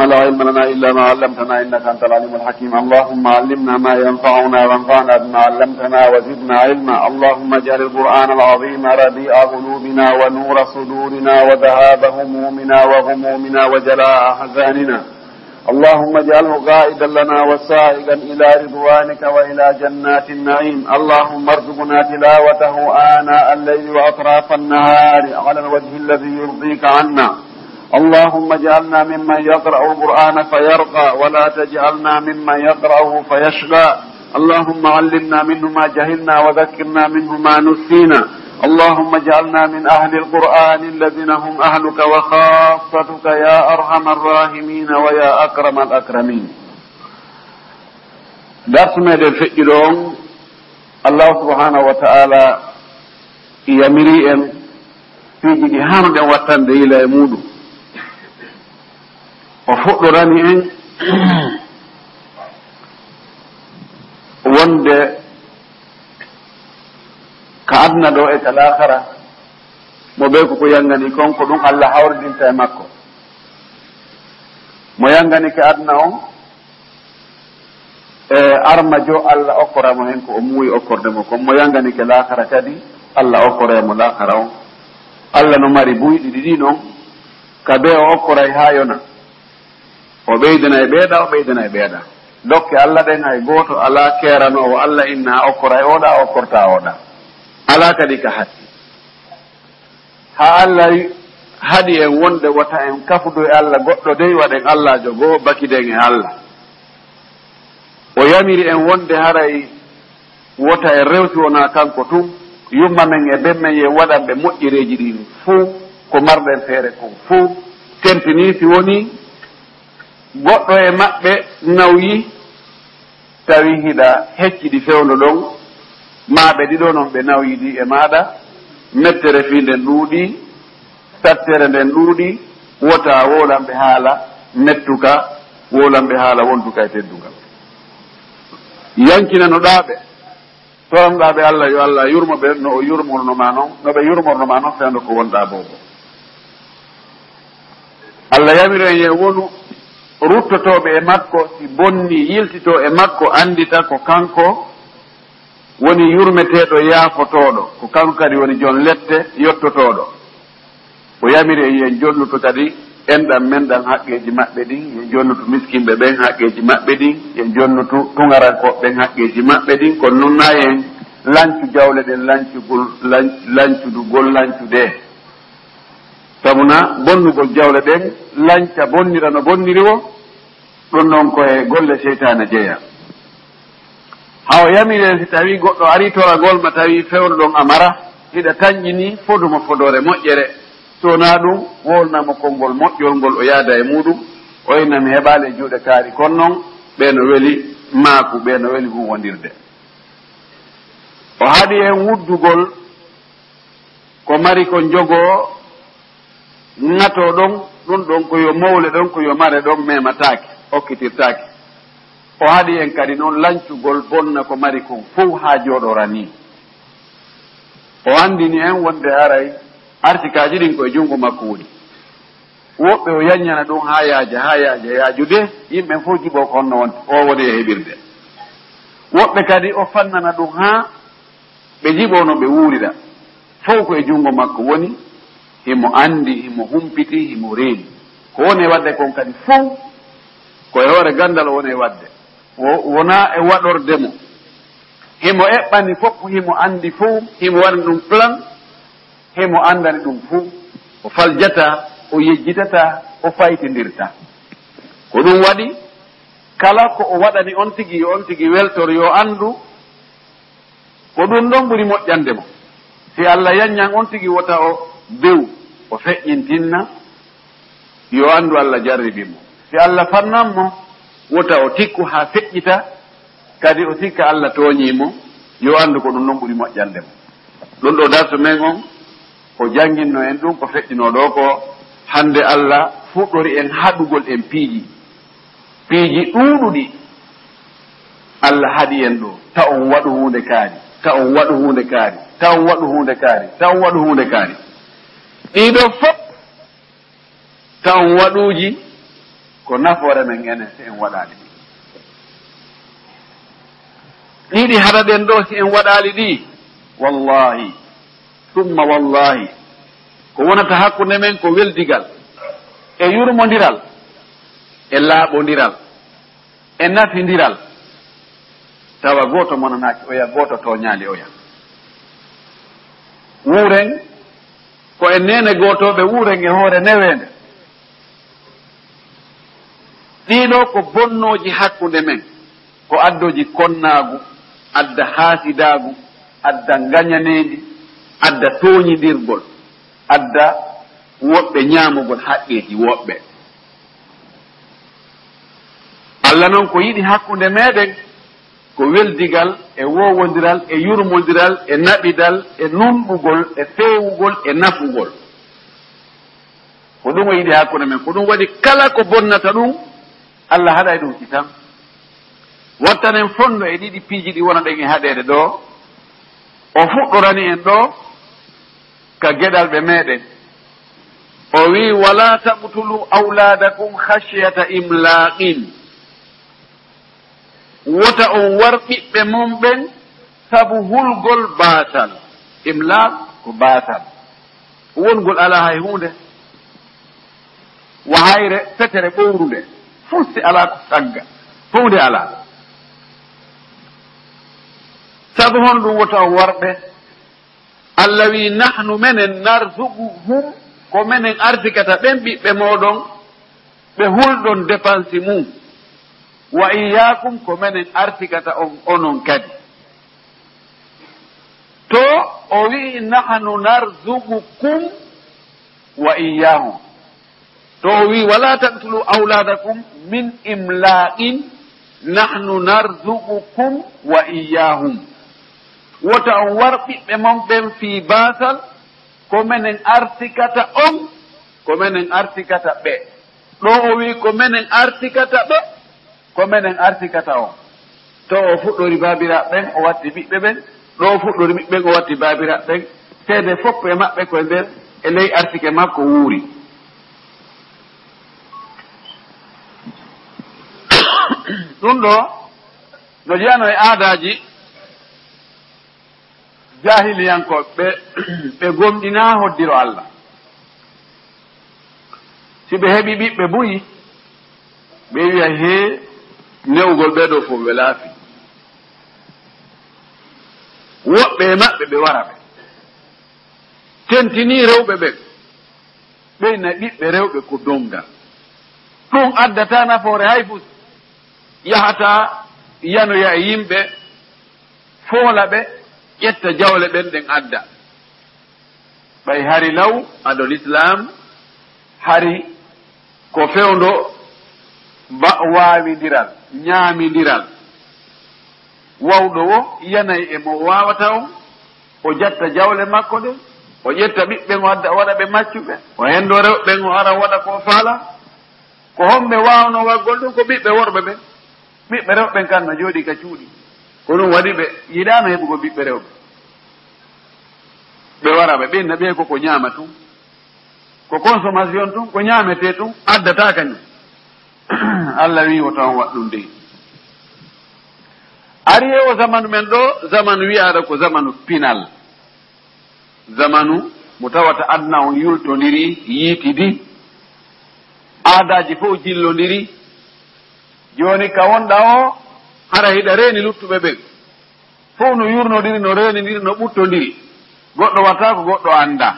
لا علم لنا إلا ما علمتنا إنك أنت العليم الحكيم. اللهم علمنا ما ينفعنا وانفعنا بما علمتنا وزدنا علما. اللهم اجعل القرآن العظيم ربيع قلوبنا ونور صدورنا وذهاب همومنا وغمومنا وجلاء أحزاننا. اللهم اجعله قائدا لنا وسائقا إلى رضوانك وإلى جنات النعيم. اللهم ارزقنا تلاوته آناء الليل وأطراف النهار على الوجه الذي يرضيك عنا. اللهم اجعلنا ممن يقرأ القرآن فيرقى ولا تجعلنا ممن يقرأه فيشقى. اللهم علمنا منه ما جهلنا وذكرنا منه ما نسينا. اللهم اجعلنا من أهل القرآن الذين هم أهلك وخاصتك يا أرحم الراحمين ويا أكرم الأكرمين. درس ميدل فجلون الله سبحانه وتعالى يمريئن في جدي هامد وطن إلى يمودو وفقرني إن wonde ka adna ɗo e kalahara mo ɓe koko yangani konko ɗum Allah hawridinta e makko. mo yangani ka adna on e armajo Allah okkoramo hen ko o muuyi okkorde mo kon. mo yangani ke lahara kadi Allah okkoremo lahara on. Allah no mari buyɗi ɗiɗi noon ka be o okkoray ha yona o ɓeydana e ɓeeɗa o ɓeydana e ɓeeɗa. dokke Allah ɗen hay gooto ala keranowo Allah inna okkora e oɗa okkorta oɗa ala kadi ka hatti. ha Allah haɗi en wonde wata en kafudo e Allah goɗɗo dey waɗen Allah jogo bakiden e Allah. o yamiri en wonde haray wota en rewti wona kanko tum yumma men e bemmen ye waɗanɓe moƴƴireji ɗin fuu ko marɗen feere ko fuu tempini si woni goɗɗo e maɓɓe nawyi tawi hiɗa hecciɗi fewndo ɗon maɓe ɗiɗo noon ɓe nawyiɗi e maɗa mettere fi nden ɗuuɗi sattere nden ɗuuɗi wota wolanɓe haala mettuka wolanɓe haala wontuka e teddugal. yankinanoɗaɓe toranɗaɓe Allah yo Allah yurmo ɓe no o yurmornoma noon no ɓe yurmornoma noon fewndo ko wonɗa bobo. Allah yamiro en ye wonu ruttotoɓe e makko si bonni yiltito e makko andita ko kanko woni yurmeteɗo yaafotoɗo ko kanko kadi woni jon lette yottotoɗo. o yamiri e yen jonnuto kadi enɗam men ɗam haqqeji maɓɓe ɗin yen jonnuto miskinɓe ɓen haqqeji maɓɓe ɗin yen jonnuto tugarankoɓɓen haqqeji maɓɓe ɗin kono noon na en lancu jawle ɗen lancudugol lancude sabuna bonnugol jawle ɗen lanca bonnira no bonniri wo ɗum noon koye golle seytane jeeya. ha o yamire si tawi goɗɗo ari toragol ma tawi fewno ɗon amara hiɗa tañƴini fodumo fodore moƴƴere sowona ɗum wolnamo konngol moƴƴol ngol o yaada e muɗum o innami heɓali e juuɗe kaari kono noon ɓeeno weli maaku ɓeeno weli huwondirde. o haɗi en wuddugol ko mari ko jogoo ŋato ɗon ɗum ɗon ko yo mawle ɗon ko yo mare ɗon mematake okkitirtake. o haɗi en kadi noon lancugol bonna ko mari kon fof ha jooɗora ni. o andini en wonde haray artikaji ɗin koye junngo makko woni. woɓɓe o yaññana ɗum ha yaaja yaajude yimɓen fof jiɓo ko honno wonte o woni e heɓirde. woɓɓe kadi o fannana ɗum ha ɓe jiɓo no ɓe wuurira fof koye junngo makko woni. himo andi himo humpiti himo reeni ko woni e wadde kon kadi fof koye hoore gandal o woni e wadde wona e waɗordemo. himo eɓɓani fof himo andi fof himo waɗi ɗum plan himo andani ɗum fof o faljata o yejjitata o faytindirta ko ɗum waɗi kala ko o waɗani on tigi weltor yo andu ko ɗum ɗon ɓuri moƴƴande mo. si Allah yanñan on tigi wota o bew o feƴƴintinna yo andu Allah jarribimo. si Allah fannanmo wota o tikku ha feƴƴita kadi o sikka Allah tooñimo yo andu ko ɗum ɗon ɓuri moƴƴande mo. ɗum ɗo darto men on o janginno en ɗum ko feƴƴino ɗo ko hande Allah fuɗɗori en haɗugol en piiji ɗuuɗuɗi Allah haɗi en ɗo ta on waɗu hunde kaari ta on waɗu hunde kaari ta on waɗu hunde kaari ta on waɗu hunde kaari. ɗiɗo fof ta on waɗuuji ko nafoore men enen si en waɗaali ɗiɗi haɗaɗen ɗo si en waɗaali ɗi wallahi summa wallahi ko wonata hakkunde men ko weldigal e yurmodiral e laaɓodiral e nafidiral tawa gooto monanaaki oya gooto toñaali oya wuuren ko en nene gootoɓe wuuren e hoore neweende ɗiɗo ko bonnooji hakkunde men ko addoji konnaagu adda haasidaagu adda ngañaneedi adda tooñidirgol adda woɓɓe ñaamugol haqqeeji woɓɓe allah noon ko yiɗi hakkunde meeɗen ko weldigal e wowodiral e yurmodiral e naɓidal e nunɗugol e feewugol e nafugol ko ɗum o yiɗi hakkunde men ko ɗum waɗi kala ko bonnata ɗum allah haɗay ɗum kitan wattanen fonno e ɗiɗi piiji ɗi wona ɗen e haɗede ɗo o fuɗɗorani en ɗo ka geɗal ɓe meɗen o wi wala taqtulu awladakum khashyata imlaqin wota on war ɓiɓɓe mon ɓen sabu hulgol batal imlaq ko batal wongol ala hay hunde wa hayre fetere ɓowrude fusti ala ko tagga hunde ala sabu hon ɗum wota on warɓe allah wi nahnu menen narzuguhum ko menen artikata ɓen ɓiɓɓe moɗon ɓe hulɗon dépense mum wa iyakum ko menen artikata on onon kadi to o wi nahnu narzugukum wa iyahum to o wi wala taqtulu awladakum min imlaqin nahnu narzugukum wa iyahum wota on war ɓiɓɓe mon ɓen fii basal ko menen artikata on ko menen artikata ɓe ɗo o wi ko menen artikata ɓe ko menen artikata on to o fuɗɗori babiraɓe ɓen o watti ɓiɓɓe ɓen ɗo o fuɗɗori ɓiɓɓen o watti babiraɓe ɓen seede fopp e maɓɓe koye nder e ley artike makko wuuri ɗum ɗo no jeyano e aadaji jahiliyankoɓe ɓe gomɗina hoddiro allah si ɓe heɓi ɓiɓɓe buyi ɓe wiya he newgol ɓeɗo fof ɓe laafi woɓɓe e maɓɓe ɓe wara ɓe tentini rewɓe ɓen ɓeyna ɓiɓɓe rewɓe ko dongal ɗum addata nafoore hay fus yahata yanoya e yimɓe foola ɓe ƴetta jawle ɓen ɗen adda ɓay hari law adol islam hari ko fewndo waawidiral ñaamidiral wawɗo wo yanayi e mo wawata on o jatta jawle makko ɗen o ƴetta ɓiɓɓen o adda waɗa ɓe maccuɓe o hendo rewɓen o ara waɗa ko faala ko homɓe wawno waggol ɗum ko ɓiɓɓe worɓe ɓen ɓiɓɓe rewɓen kan no jooɗi ka cuuɗi ko ɗum waɗi ɓe yiɗano heɓugo ɓiɓɓe rewɓe ɓe wara ɓe ɓenna ɓe koko ñaama tun ko consommation tun ko ñaamete tun addata kañum allah wi woto on waɗɗum de ari e o zamanu men ɗo zamanu wiyaɗo ko zamanu pinal zamanu mo tawata adna on yultodiri yiitidi aadaji fof jillodiri joni ka wonɗa o hara hiɗa reeni luttuɓe ɓen fof no yurnodiri no renidiri no ɓuttodiri goɗɗo watta ko goɗɗo anda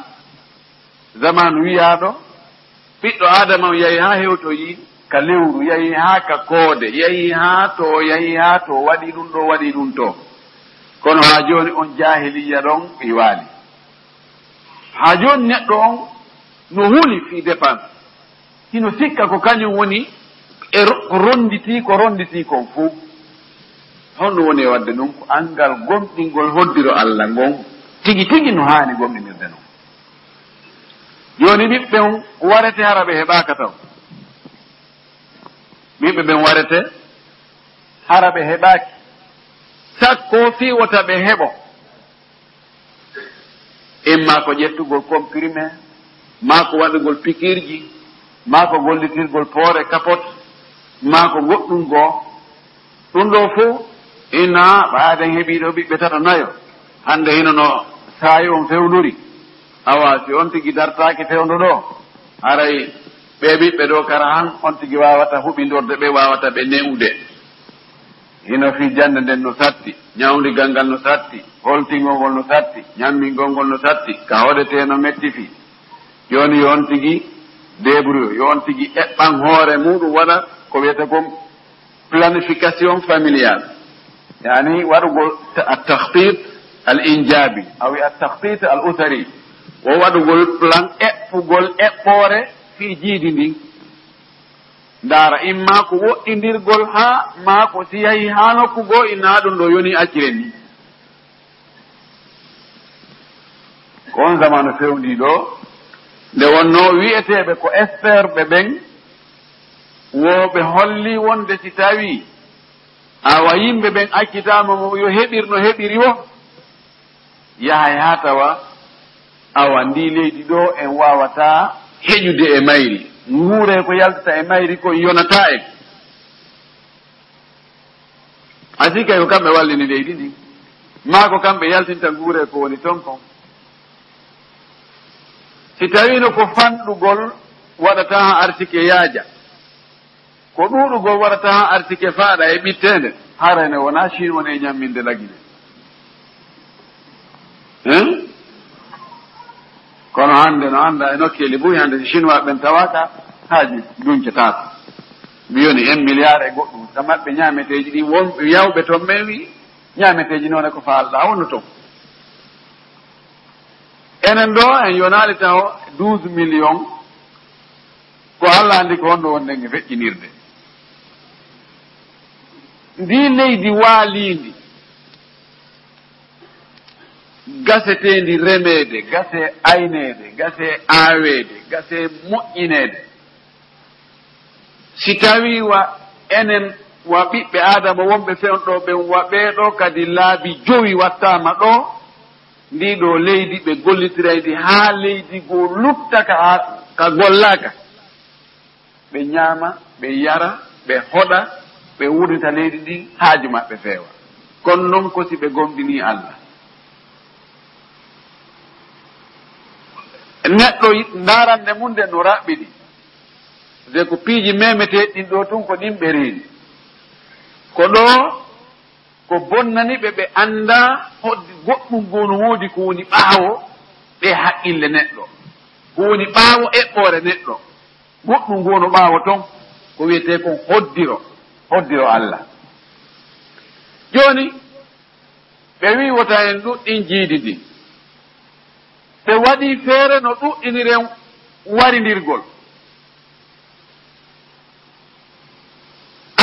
zamanu wiyaɗo ɓiɗɗo adama o yahi ha hewtoyi ka lewru yahi ha ka koode yahi ha to waɗi ɗum ɗo waɗi ɗum to kono ha joni on jahiliya ɗon e waali ha joni neɗɗo on no huuli fi dépense hino sikka ko kañum woni e ko ronditi kon fuu honɗum woni e wadde ɗum ko angal gomɗingol hoddiro allah ngon tigi tigi no haani gomɗinirde noon joni ɓiɓɓe on warete hara ɓe heɓaka taw ɓiɓɓe ɓen warete hara ɓe heɓaki sakko fiwota ɓe heɓo imma ko ƴettugol comprimé ma ko waɗugol pikirji ma ko gollitirgol poore capote ma ko goɗɗum goo ɗum ɗo fof ina ɓaaden heɓiiɗo ɓiɓɓe tata nayo hannde hino no saayi on fewnuri awa si on tigi dartaaki fewndo ɗo haray ɓe ɓiɓɓe ɗo kara han on tigi wawata huɓindorde ɓe wawata ɓe newde hino fi jande nden no satti ñawdigal ngal no satti holtingol ngol no satti ñammingol ngol no satti ka hoɗete no metti fi joni yo on tigi débrouille yo on tigi eɓɓan hoore muɗum waɗa ko wiyete kom planification familial yani waɗugol attahtit al injabi awi attahtit al usari o waɗugol plan eɓɓugol eɓɓore fi jiidi ndin ndaara imma ko woɗɗindirgol haa ma ko si yahi haa nokkugo inna ɗum ɗo yoni acciren ni ko on zamanu fewndi ɗo nde wonno wi'eteɓe ko expert ɓe ɓen woɓe holli wonde si tawi awa yimɓe ɓen accitama mo yo heɓir no heɓiri o yahay haa tawa awa ndi leydi ɗo en wawata heƴude e mayri nguure ko yaltata e mayri ko yonata en asi kay ko kamɓe wallini leydi ndi ma ko kamɓe yaltinta nguure ko woni toon kon si tawino ko fanɗugol waɗata ha artike yaaja ko ɗuɗugol waɗata ha artike faaɗa e ɓittende harane wona chine woni e ñamminde lagine kono hannde no annda e nokkeli buy hannde si chinois ɓen tawaka haaji duncetako mbiyoni 1 milliard e goɗɗum ta maɓɓe ñaameteji ɗi wonɓe yawɓe toon men wi ñaameteji noon e ko faalɗa wonno toon enen ɗo en yonaali taw 12 millions ko Allah anndi ko honno wonde nge feƴƴinirde ndi leydi waaliindi gasetendi remeede gase ayneede gase aaweede gase moƴƴineede si tawi wa enen wa ɓiɓɓe aadama wonɓe fewnɗo ɓen wa ɓeeɗo kadi laabi jowi wattama ɗo ndi ɗo leydi ɓe gollitiraydi haa leydi goo luttaka ka gollaka ɓe ñaama ɓe yara ɓe hoɗa ɓe wurita leydi ndi haaju maɓɓe feewa kono noon ko si ɓe gomɗini Allah neɗɗo ndaranɗe mum nde no raɓɓiɗi de ko piiji memeteɗi ɗin ɗo tun ko ɗin ɓe reeni ko ɗo ko bonnani ɓe ɓe annda hodde goɗɗum gonu woodi ko woni ɓaawo ɗe haqqille neɗɗo ko woni ɓaawo eɓɓore neɗɗo goɗɗum gonu ɓaawo ton ko wiyete kon hoddiro Allah joni ɓe wi wota en ɗuɗɗin jiidi ndi ɓe waɗi feere no ɗuɗɗiniren warindirgol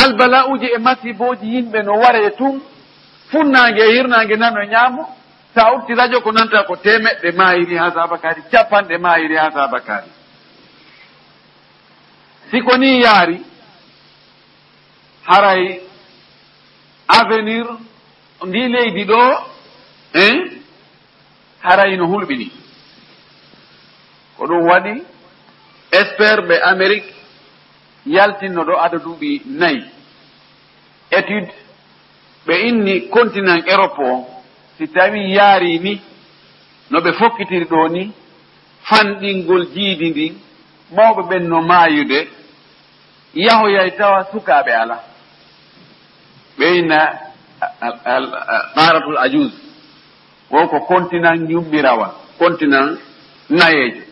albala'uji e masiboji yimɓe no ware tun funnaange e hirnaange nano ñaamo sa utti radio ko nanta ko temeɗɗe mayiri ha sabakari capanɗe mayiri ha sabakari siko ni yaari haray avenir ndi leydi ɗo haray no hulɓini ko ɗum waɗi expert ɓe Amérique yaltinno ɗo ada duuɓi 4 étude ɓe inni continent Europe o si tawi yaari ni no ɓe fokkitiri ɗo ni fanɗingol jiidi ndin mawɓe ɓen no maayude yahoyay tawa sukaaɓe ala ɓe inna qaratul ajuz wo ko continent yummirawa continent nayejo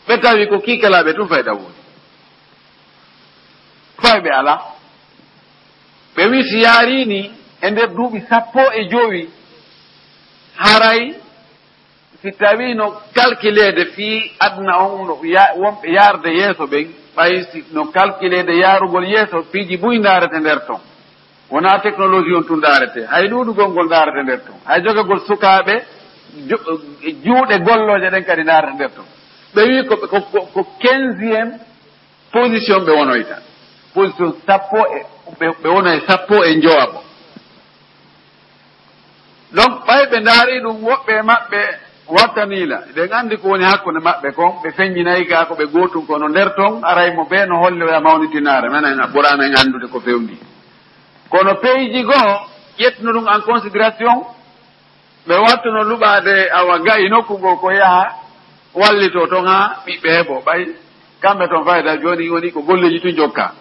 ɓe tawi ko kiikalaɓe tun fayda woodi fayɓe ala ɓe wi si yaarini e nder duuɓi 15 haray si tawi no calculede fii adna on no wonɓe yaarde yeeso ɓen ɓay si no calculede yaarugol yeeso piiji buy ndaarete nder ton wona technologie on tun ndaarete hay ɗuuɗugol ngol ndaarete nder ton hay jogagol sukaaɓe juuɗe golloje ɗen kadi ndaarete nder ton ɓe wi ko 15e position ɓe wonoyta position ɓe wonoye 10 jowaɓo donc ɓay ɓe ndaari ɗum woɓɓe maɓɓe wattanila de gandi ko woni hakkunde mabbe kon be feññinayi ga ko be gotum ko no nder ton aray mo be no holle wa mawnitinare menen burama en andude ko fewndi kono peyji go ƴettuno ɗum en considération ɓe wattuno luɓade awa gayi nokku ngo ko yaha wallito ton ha ɓiɓɓe heɓo ɓay kamɓe toon fayida joni woni ko golleji tu jokka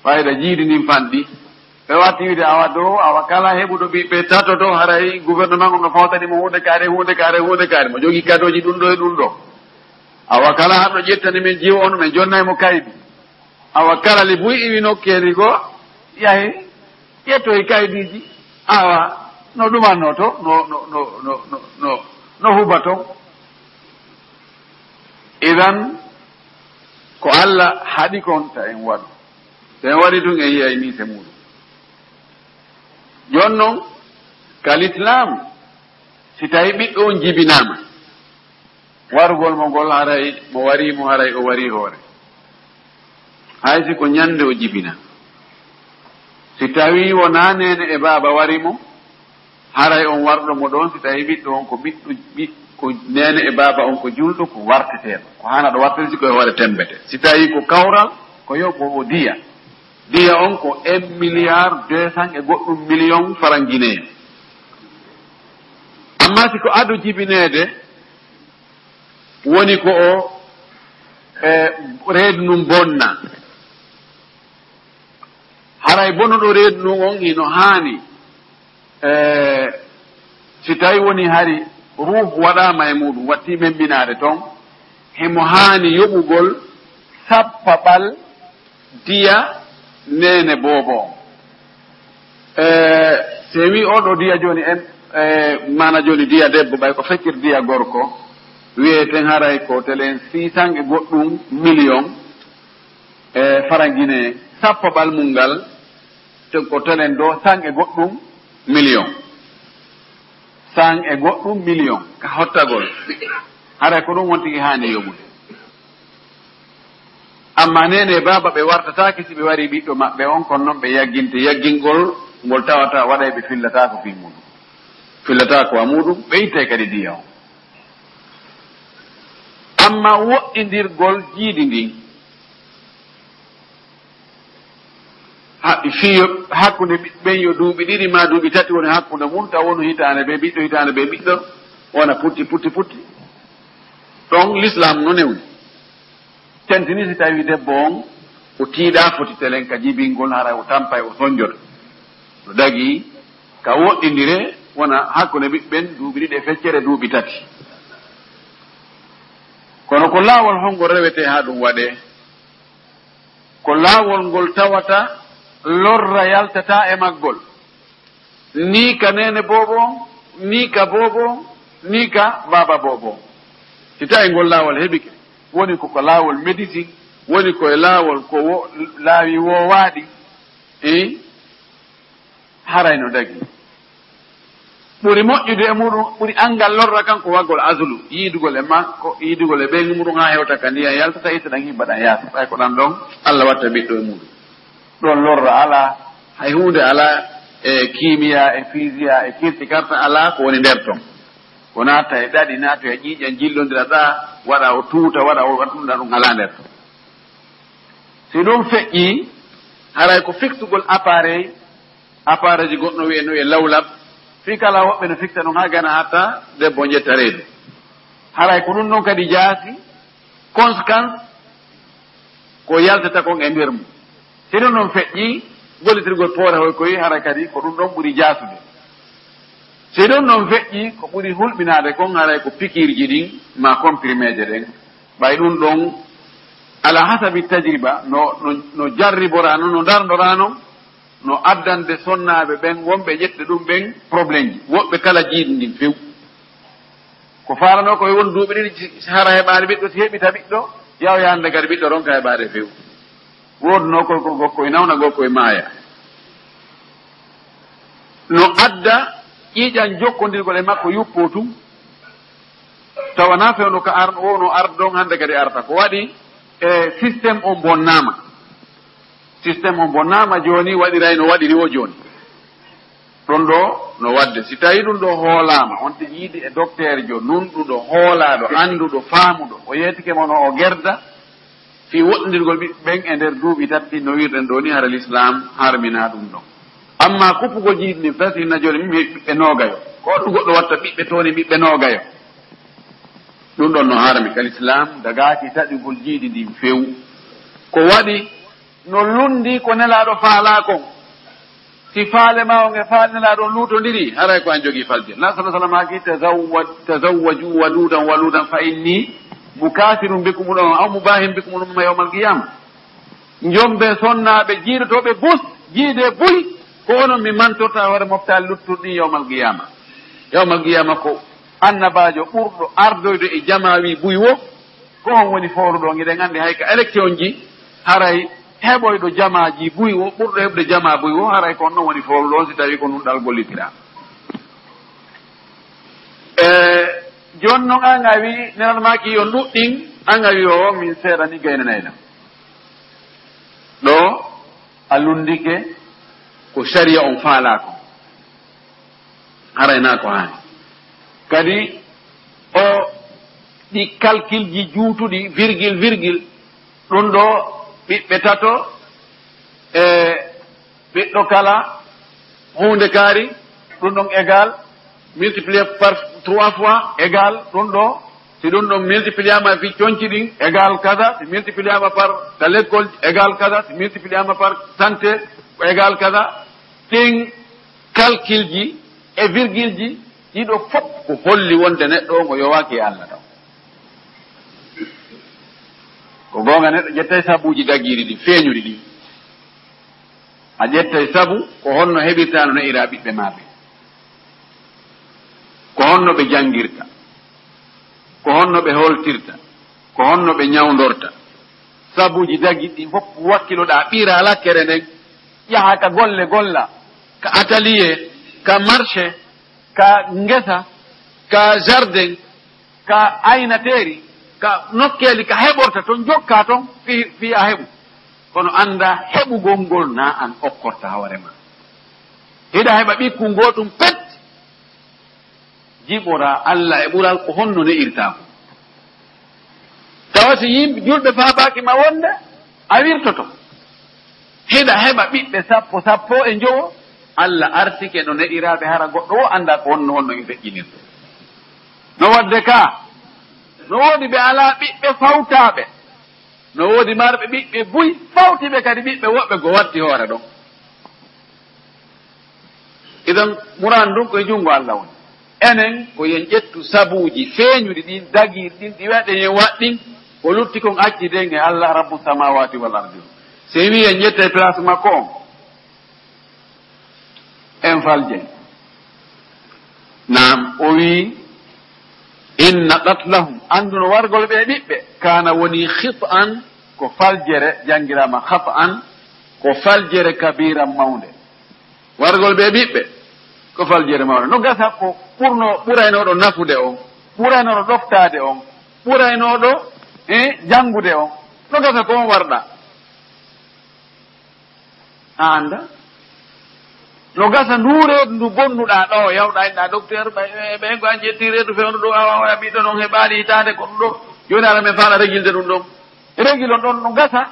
fayida jiidi ndin fanɗi ɓe watti wiide awa dow awa kala heɓuɗo ɓiɓɓe tato to haray gouvernement o no fawtanimo hunde kaare mo jogui kadoji ɗum ɗo e ɗum ɗo awa kala haɗo ƴettani men jiwo on men jonnaymo kaydi awa kala li buy iwi nokkeli go yahi ƴettoye kaydiji awa no ɗumanno to no huba to idan ko Allah haɗi kon ta en waɗu so en waɗi ɗum en yiyay ni se muɗum jon noon kal islam si tawi ɓiɗɗo on jibinama warugol mo ngol haray mo warimo haray o wari hoore haysi ko ñande o jibina si tawi wona nene e baaba warimo haray on warɗo mo ɗon si tawi ɓiɗɗo on ko ko nene e baaba on ko julɗo ko warteteɗo ko hana ɗo wartete si koye hoore tembete si tawi ko kawral ko yoɓo o diya on ko 1 milliard 200 e goɗɗum million franc guinéen amma si ko ado jibinede woni ko o reedu num bonna haray bonoɗo reedu num on ino haani si tawi woni hari ruh waɗama e muɗum watti membinade toon hemo haani yoɓugol sappaɓal diya nene boobo on se wi oɗo diya joni en mana joni diya debbo ɓay ko feccir diya gorko wiyeten haray ko telen 600 e goɗɗum million franc guinéen sappaɓal mum ngal ko telen do 100 e goɗɗum million 100 e goɗɗum million ka hottagol haray ko ɗum wontigi hani yoɓude amma nene baba ɓe wartatake si ɓe wari ɓiɗɗo maɓɓe on kono noon ɓe yagginte yaggingol ngol tawata waɗay ɓe fillatako fi muɗum fillatako a muɗum ɓe ittay kadi diya on amma woɗɗidirgol jiidi ndin fiyo hakkunde ɓen yo duuɓi ɗiɗi ma duuɓi tati woni hakkunde mum taw wonu hitande ɓe ɓiɗɗo hitande ɓe ɓiɗɗo wona putti ɗon l'islam no newni tentini si tawi debbo on o tiiɗa foti telen ka jibingol hara o tampa o soñjoto no dagi ka woɗɗindire wona hakkunde ɓiɓɓen duuɓi ɗiɗi e feccere duuɓi tati kono ko laawol hongo rewete ha ɗum waɗe ko laawol ngol tawata lorra yaltata e maggol ni ka nene bobo ni ka bobo ni ka baba bobo si tawi ngol laawol heɓike woni koko laawol médecine woni koye laawol ko laawi wowaɗi haray no dagi ɓuri moƴƴude e muɗum ɓuri angal lorra kanko waggol aslu yiidugol e makko yiidugol e ɓeygu muɗum ha hewta ka ndiyan yaltata ittaɗan himbaɗan yaasa ɓay ko ɗan ɗon Allah watta ɓiɗɗo e muɗum ɗon lorra ala hay hunde ala e kimiya e fisia e kirti karta ala ko woni nder ton ko natta e ɗaɗi nato e ƴiiƴan jillodira ɗa waɗa o tuuta waɗa o waɗɗumɗa ɗum ala nder ton si ɗum feƴƴi haray ko fiktugol appareil ji goɗɗo wiye no e lawlab fi kala woɓɓe no fikta ɗum ha gana hatta debbo jetta reedu haray ko ɗum ɗon kadi jaasi conséquence ko yaltata kon e nder mum si ɗum ɗon feƴƴi gollitirgol poore hoy koyi haray kadi ko ɗum ɗon ɓuri jaasude si ɗum ɗon feƴƴi ko ɓuri hulɓinade kon haray ko pikirji ɗin ma comprimé je ɗen ɓay ɗum ɗon ala hasabi tajriba no jarriborano no darnorano no addande sonnaɓe ɓen wonɓe ƴette ɗum ɓen probléme ji woɓɓe kala jiiɗi ndin few ko farano koye won duuɓi ɗiɗi hara heɓade ɓiɗɗo si heɓita ɓiɗɗo yaw yande kadi ɓiɗɗo ronka heɓade few woduno ko gokko e nawna gokko e maaya no adda ƴiiƴan jokkodirgol e makko yuppo tum tawana fewno ko wono ardon hande kadi arta ko waɗi e systéme o bonnama joni waɗiray no waɗiri o joni ɗon ɗo no wadde si tawi ɗum ɗo hoolama on tigi yiɗi e docteur jo nunɗuɗo hoolaɗo anduɗo faamuɗo o yettike mono o gerda fi woɗɗodirgol ɓiɓɓe ɓen e nder duuɓi tati no wirɗen ɗo ni hara l'islam harmina ɗum ɗon amma kuppugol jiiɗi ni fasina joni min ɓiɓɓe noogayo ko ɗum goɗɗo watta ɓiɓɓe toni ɓiɓɓe noogayo ɗum ɗon no harmi kal islam dagaki taɗigol jiiɗi ndin few ko waɗi no lundi ko nelaɗo faala kon si faale ma on e faale nelaɗo on luutodiri haray ko an jogii falde la sa sallam haki tazawwaju waludan fa inni mukasirum bikum ɗon aw mubahim bikum ɗum yawmal qiyama jombe sonnaɓe jiidotoɓe bus jiide buy ko onon mi mantorta hoore moftali lutturɗi yawmal qiyama ko annabajo ɓurɗo ardoyde e jamawi buy wo ko on woni fowruɗo giɗen andi hay ka élection ji haray heɓoyɗo jamaji buy wo ɓurɗo heɓde jama buy wo haray ko on noon woni fowruɗo on si tawi ko nunɗal gollitira joni noon an a wi nenan maki yo ɗuɗɗin an a wi o min seeɗani gaynanaylam ɗo a lundike ko sharia on faala ko harayna ko hani kadi o ɗi calcul ji juutuɗi virgule ɗum ɗo ɓiɓɓe tato e ɓiɗɗo kala hunde kaari ɗum ɗon égal multiplié par 3 fois égal ɗum ɗo si ɗum ɗon multipliama fi coñci ɗin égal kada si multipliama par ta l'école égal kada si multipliama par santé égal kada ɗin calcul ji e virgule ji ɗiɗo fof ko holli wonde neɗɗo o ngo yowaki e Allah taw ko gonga neɗɗo ƴettay sabuji dagiiri ɗi feeñuɗi ɗi a ƴettay sabu ko honno heɓirta no ne'ira ɓiɓɓe maɓe ko honno ɓe janngirta ko honno ɓe holtirta ko honno ɓe ñawdorta sabuji dagiɗi ɗi fof wakkiloɗa ɓira lakkere nden yaha ka golle golla ka atelier ka marché ka ngesa ka jardin ka aynateri ka nokkeli ka heɓorta toon jokka toon fi a heɓu kono anda heɓugol ngol na an okkorta hoorema hiɗa heɓa ɓikku gotum pet jiɓora Allah e ɓural ko honno ne'irtako tawa si yimɓe julɓe faabaki ma wonde a wirtoto hiɗa heɓa ɓiɓɓe sappo e jowo Allah artike no ne'iraɓe hara goɗɗo o anda ko honno e feƴƴinirde no wadde ka no woodi ɓe ala ɓiɓɓe fawtaɓe no woodi marɓe ɓiɓɓe buy fawtiɓe kadi ɓiɓɓe woɓɓe go watti hoore ɗon idan muran ɗum koye junngo Allah woni enen ko yen ƴettu sabuji feeñuɗi ɗin dagiir ɗin ɗi waɗen yen waɗɗin ko lutti kon acciden e Allah rabbu samawati wal ardi so wi en ƴetta place makko on en faljen nam o wi inna qatlahum anduno wargol ɓe ɓiɓɓe kana woni khit'an ko faljere jangirama khat'an ko faljere kabiran mawnde wargol ɓe ɓiɓɓe ko faljere mawnde no gasa ko ɓuraynoɗo nafude on ɓuraynoɗo ɗoftade on ɓuraynoɗo jangude on no gasa ko on warɗa a anda no gasa ndureedu ndu bonnuɗa ɗo yawɗa inɗa docteur ɓe ko an ƴetti reedu fewnu ɗo awa ɓiɗɗo noon heɓaali hitaade ko ɗum ɗo joni ala men faala régilde ɗum ɗon régil on ɗon no gasa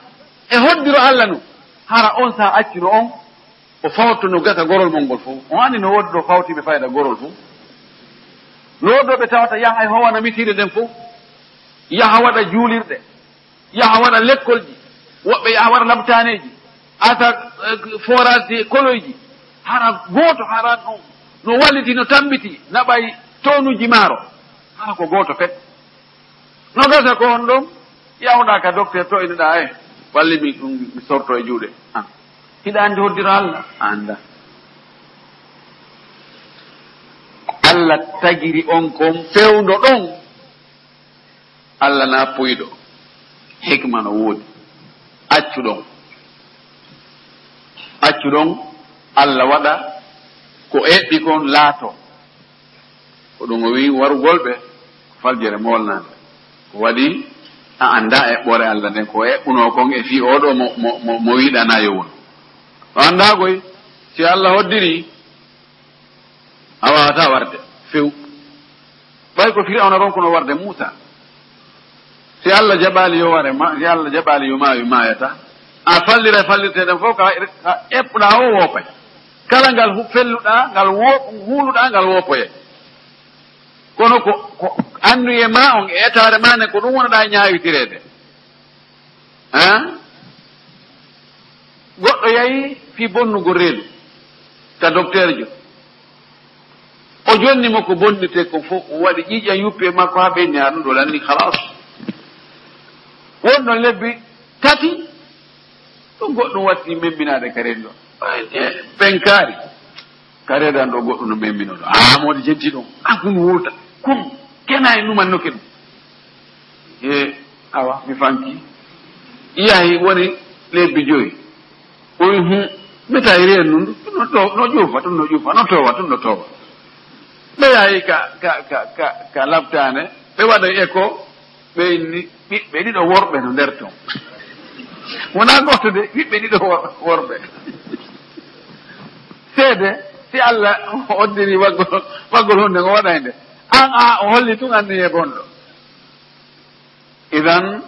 e hoddiro Allah nu hara on sa acciro on o fawto no gasa gorol mon ngol fof on anndi no woodi ɗo fawtiɓe fayda gorol fof no woodɗoɓe tawata yaha e howana mitire nden fof yaha waɗa juulirɗe yaha waɗa lekkolji woɓɓe yaha waɗa labtaneji ata forage koloyji hara gooto hara no walliti no tambiti naɓay tonuji maaro hara ko gooto pet no gasa ko on ɗon yawɗa ka docteur to inoɗa e walli mi sorto e juuɗe hiɗa andi hoddiro Allah anda Allah tagiri on kon fewdo ɗon Allah na puyɗo hikma no woodi accu ɗon Allah waɗa ko eɓɓi kon laato ko ɗum o wi warugol ɓe faljere molnade ko waɗi a anda eɓɓore Allah nden ko eɓɓuno kon e fi oɗo mo wiɗana yowon o andagoy si Allah hoddiri a wawata warde few ɓay ko firawna ronkuno warde Muusa si Allah jaɓali yo ware si Allah jaɓali yo maayo maayata a fallira fallirteɗen fof ka ƴeɓɓuɗa o woopay kala ngal felluɗa ngal huuluɗa ngal woopoye kono ko andu e ma on e etare ma ne ko ɗum wonoɗa ñawitirede goɗɗo yahi fi bonnugo reedu ka docteur jo o jonnimo ko bonnite ko fof o waɗi ƴiƴa yuppe makko ha ɓenni ha ɗum ɗo lanni halas wonɗon lebbi tati ɗum goɗɗum watti membinade karen ɗo penkari karedan ɗo goɗɗum no membino ɗo mode jenti ɗon kum wurta kum kena e numannoke ɗum awa mi fanki yahi woni lebbi joyi oyi meta e reen nun no ƴuufa ɗum no ƴuufa no towa ɗum no towa ɓe yahi ka labtane ɓe waɗa éco ɓe inni ɓiɓɓe ɗiɗo worɓe no nder ton wona goto de ɓiɓɓe ɗiɗo worɓe seede si Allah oddiri waggol hunde ngo waɗa nde an o holli tun anni e gonɗo idan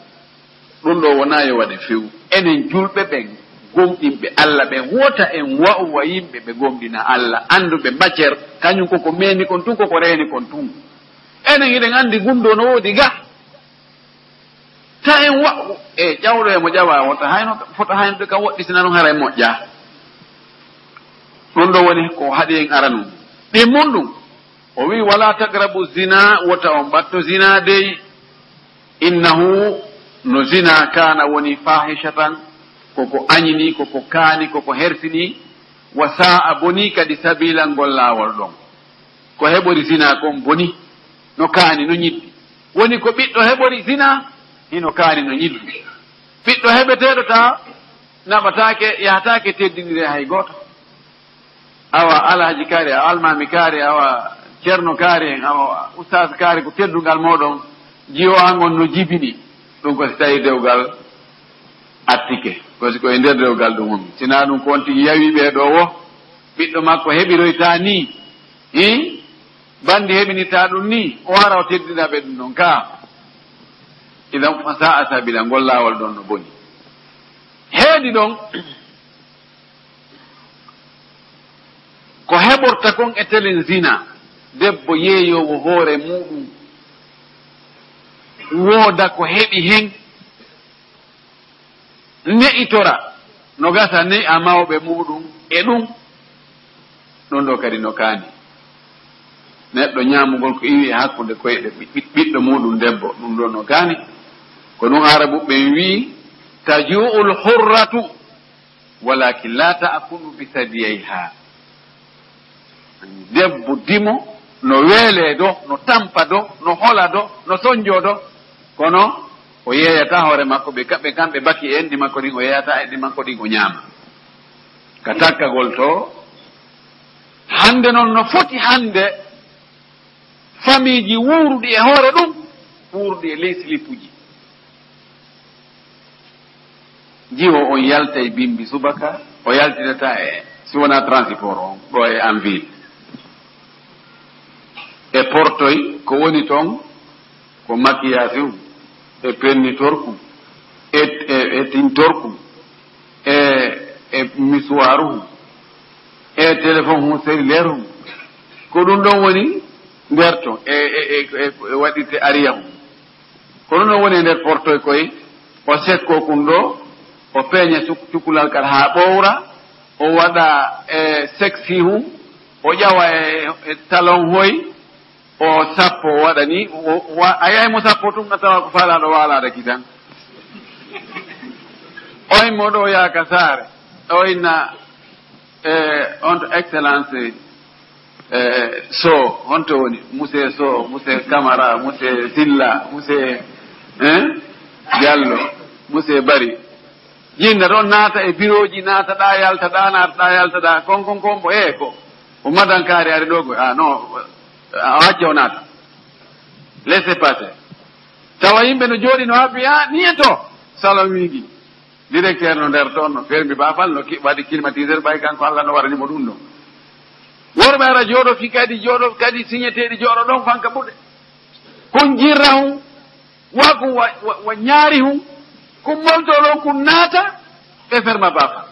ɗum ɗo wona yo waɗe few enen julɓe ɓen gomɗinɓe Allah ɓen wota en wa'uwa yimɓe ɓe gomɗina Allah anduɓe matiére kañum koko meni kon tun koko reeni kon tun enen iɗen andi gundo no woodi ga ta en wa'u e ƴawɗo e mo ƴawa wota hayno fota haynoɓe kam woɗɗitina ɗum hara e moƴƴa ɗum ɗo woni ko haɗi en aranu ɗimmum ɗum o wi wala tagrabu zina wota on ɓatto zina dey innahu no zina kana woni fahishatan koko añini koko kaani koko hersini wa sa'a boni kadi sabila ngol laawol ɗon ko heɓori zina kon boni no kaani no ñiddi woni ko ɓiɗɗo heɓori zina hino kaani no ñiddi ɓiɗɗo heɓeteɗo ta naɓatake yahatake teddinire hay goto awa alhaji kaari a almami kaari awa ceerno kaari en awa oustage kaari ko teddungal moɗon jiyo angon no jibini ɗum ko si tawi dewgal attike kosi koye nder dewgal ɗum humi sina ɗum ko on tigi yawi ɓeeɗo wo ɓiɗɗo makko heɓiroyta ni bandi heɓinita ɗum ni o wara o teddinaɓe ɗum ɗon ka idan fa sa'a sabila ngol laawol ɗon no boni heedi ɗon ko heɓorta kon e telen zina debbo yeeyowo hoore muɗum wooda ko heɓi hen ne'itora no gasa ne'a mawɓe muɗum e ɗum ɗon ɗo kadi no kaani neɗɗo ñaamugol ko iwi e hakkude koyɗe ɓiɗɗo muɗum debbo ɗum ɗo no kaani ko ɗum arabu ɓen wi taju'ul hurratu walakin la ta'kulu bi sadiyayha debbo dimo no weele do no tampa do no hola do no sonjo do kono o yeeyata hoore makko ɓe kamɓe baki e enɗi makko ɗin o yeeyata enɗi makko ɗin o ñaama ka takkagol to hande noon no foti hande famille ji wuuruɗi e hoore ɗum wuuruɗi e ley silipuji jiwo on yalta e bimbi subaka o yaltinata e si wona transport on ɗo e en ville e portoy ko woni toon ko maquillage um e pennitorkum e tintorkum e misuwar hum e téléphone hum cellulaire hum ko ɗum ɗon woni nder ton e waɗirte ariya hum ko ɗum ɗon woni e nder portoy koye o sekko kum ɗo o peeña cukalal kal haa ɓowra o waɗa e sexy hum o ƴawa e talon hoy o sappo o waɗa ni a yaymo sappo tum a tawa ko faalaɗo waalaɗa kitan oymo ɗo yaaka saare o inna honto excellence so honto woni monsieur so monsieur camara monsieur silla monsieur diallo monsieur bari jinda ɗon naata e bureau ji naataɗa yaltaɗa naataɗa yaltaɗa konkon kombo ko o madankari ari ɗo goy non a wacce o naata laissez passer tawa yimɓe no jooɗi no habbi ni e to salon wigi directeur no nder toon no fermi bafal no waɗi climatiseur ɓay kanko Allah no waɗanimo ɗum ɗo worɓe ara jooɗo fi kadi jooɗo kadi signeteɗi jooɗo ɗon fanka ɓuɗe kon jirra hum waku wa ñaari hum kum moltoɗon kum naata ɓe ferma bafa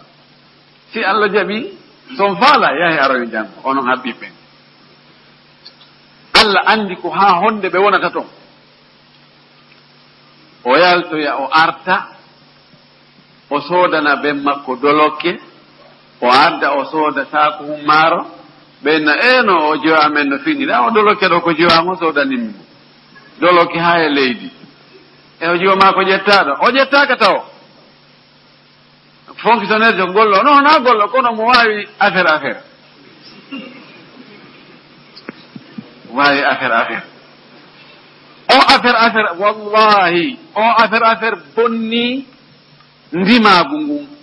si Allah jaɓi son faala yahi aroyo jam onon habɓiɓe Allah andi ko ha honde ɓe wonata toon o yaltoya o arta o soodana ɓen makko dolokke o arda o sooda saku hum maaro ɓenna eno o jewa men no finɗiɗa o dolokke ɗo ko jewamo soodanimmo dolokke ha e leydi e o jiwama ko ƴettaɗo o ƴettaka taw fonctionnaire jo gollo non na gollo kono mo wawi affaire wawi affaire o affaire wallahi o affaire bonni ndimagu ngun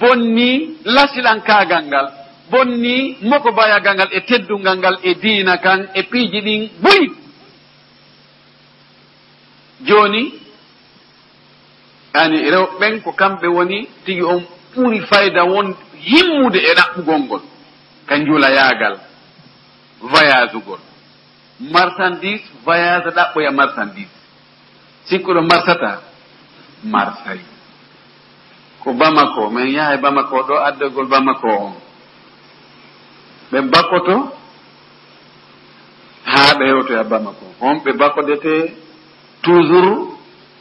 bonni lasilankagal ngal bonni moko bayagal ngal e teddungal ngal e diina kan e piiji ɗin boyi joni yani rewɓen ko kamɓe woni tigi on ɓuri fayda won himmude e ɗaɓɓugol ngol ka juulayagal voyage ugol marchandise voyage ɗaɓɓoya marchandise sikkuɗo marsata marsay ko Bamako min yaha Bamako ɗo addogol Bamako on ɓe bakkoto haa ɓe yewtoya Bamako on ɓe bakkodete toujours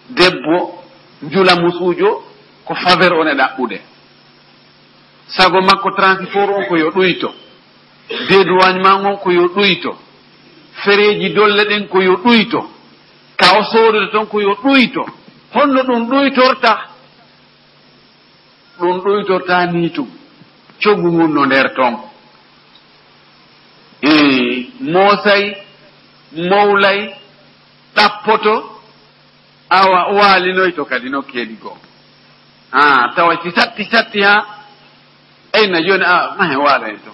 debbo njula musuujo ko faveur on e ɗaɓɓude sago makko transport on ko yo ɗuyto dédouanement on ko yo ɗuyto fereji dolle ɗen ko yo ɗuyto ka o soodude toon ko yo ɗuyto honno ɗum ɗuytorta ni tum coggu ngun no nder toon moosay mowlay ɗappoto awa waalinoyto kadi no keeɗi goo tawa si satti ha eyna joni mahe waalay to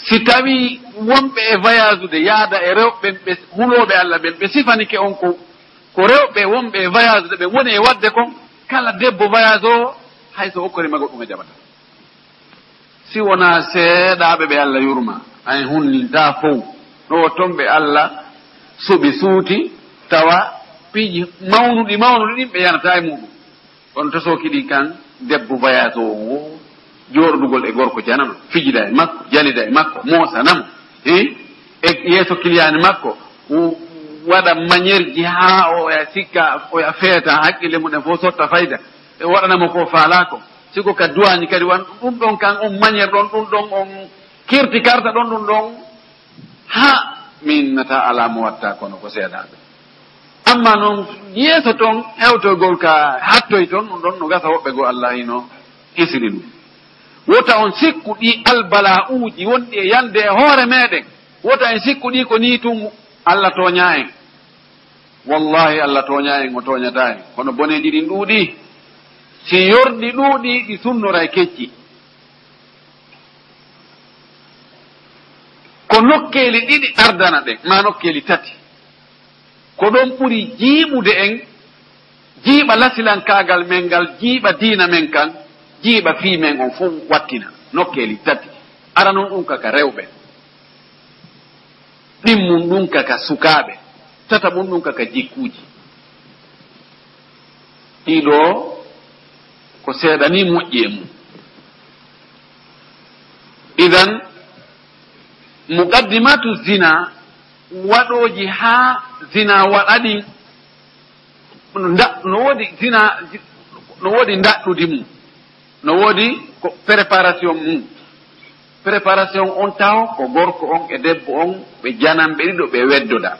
si tawi wonɓe e voyage ude yaada e rewɓe ɓe huloɓe Allah ɓen ɓe sifanike on ko rewɓe wonɓe e voyage ude ɓe woni e wadde kon kala debbo voyage o hayso okkorimago ɗum e jaɓata si wona seeɗaɓe ɓe Allah yurma ay hunninta fof ɗo toon ɓe Allah suɓi suuti tawa piiji mawnuɗi ɗin ɓe yanata e muɗum on tosoki ɗi kan debbo voyage o jooɗodugol e gorko janano fijida e makko jalida e makko moosanamo e yeeso kiliyani makko waɗa maniére ji ha oya sikka oya feeta haqqille muɗen fof sotta fayda e waɗanamo ko faalako siko ka duwañi kadi wan ɗum ɗon kan on maniére ɗon ɗum ɗon on kirti karta ɗon ɗum ɗon ha min nata ala mo watta kono ko seeɗaɓe amma noon yeeso toon hewtogol ka hattoy toon ɗum ɗon no gasa woɓɓe go Allah ino hisiri ɗum wota on sikku ɗi albala uji wonɗi e yande e hoore meɗen wota en sikku ɗi ko ni tum Allah toña en wallahi Allah toña en o toñata en kono boneji ɗin ɗuuɗi si yorɗi ɗuuɗi ɗi sunnora e kecci ko nokkeli ɗiɗi ardana ɗen ma nokkeli tati ko ɗon ɓuri jiiɓude en jiiɓa lasilankagal men ngal jiiɓa diina men kan jiiɓa fii men on fof wattina nokkeli tati ara noon ɗum kaka rewɓe ɗimmum ɗum kaka sukaaɓe tata mum ɗum kaka jikkuuji ɗiɗo ko seeɗani moƴƴi e mum idan muqaddimatu zina waɗoji haa zina waɗaɗi no woodi zina no woodi ndaɗɗudi mum no woodi ko préparation mum préparation on taw ko gorko on e debbo on ɓe jananɓe ɗiɗo ɓe weddoda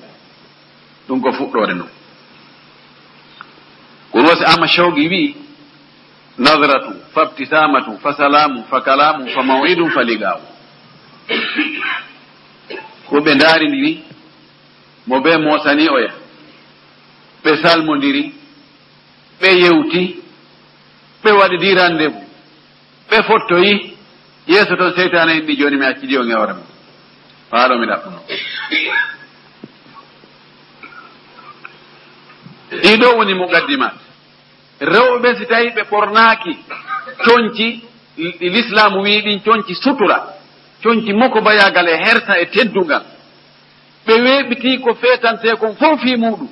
ɗum ko fuɗɗore noon kono wasi ama shawgi wi nadratu fabtisamatu fa salamu fa kalamu fa mawidum fa ligawu ko ɓe ndaarindiri mo ɓe moosani oya ɓe salmodiri ɓe yewti ɓe waɗidi rendez-vous ɓe fottoyi yeeso toon seytane en ɗi joni mi accidi o ngewre mum faaɗo mi ɗaɓɓuno ɗiɗo woni muqaddimat rewɓe si tawi ɓe ɓornaaki toñci l'islamu wi ɗin coñci sutura coñci moko bayagal e hersa e teddugal ɓe weɓiti ko fetante kon fof fi muɗum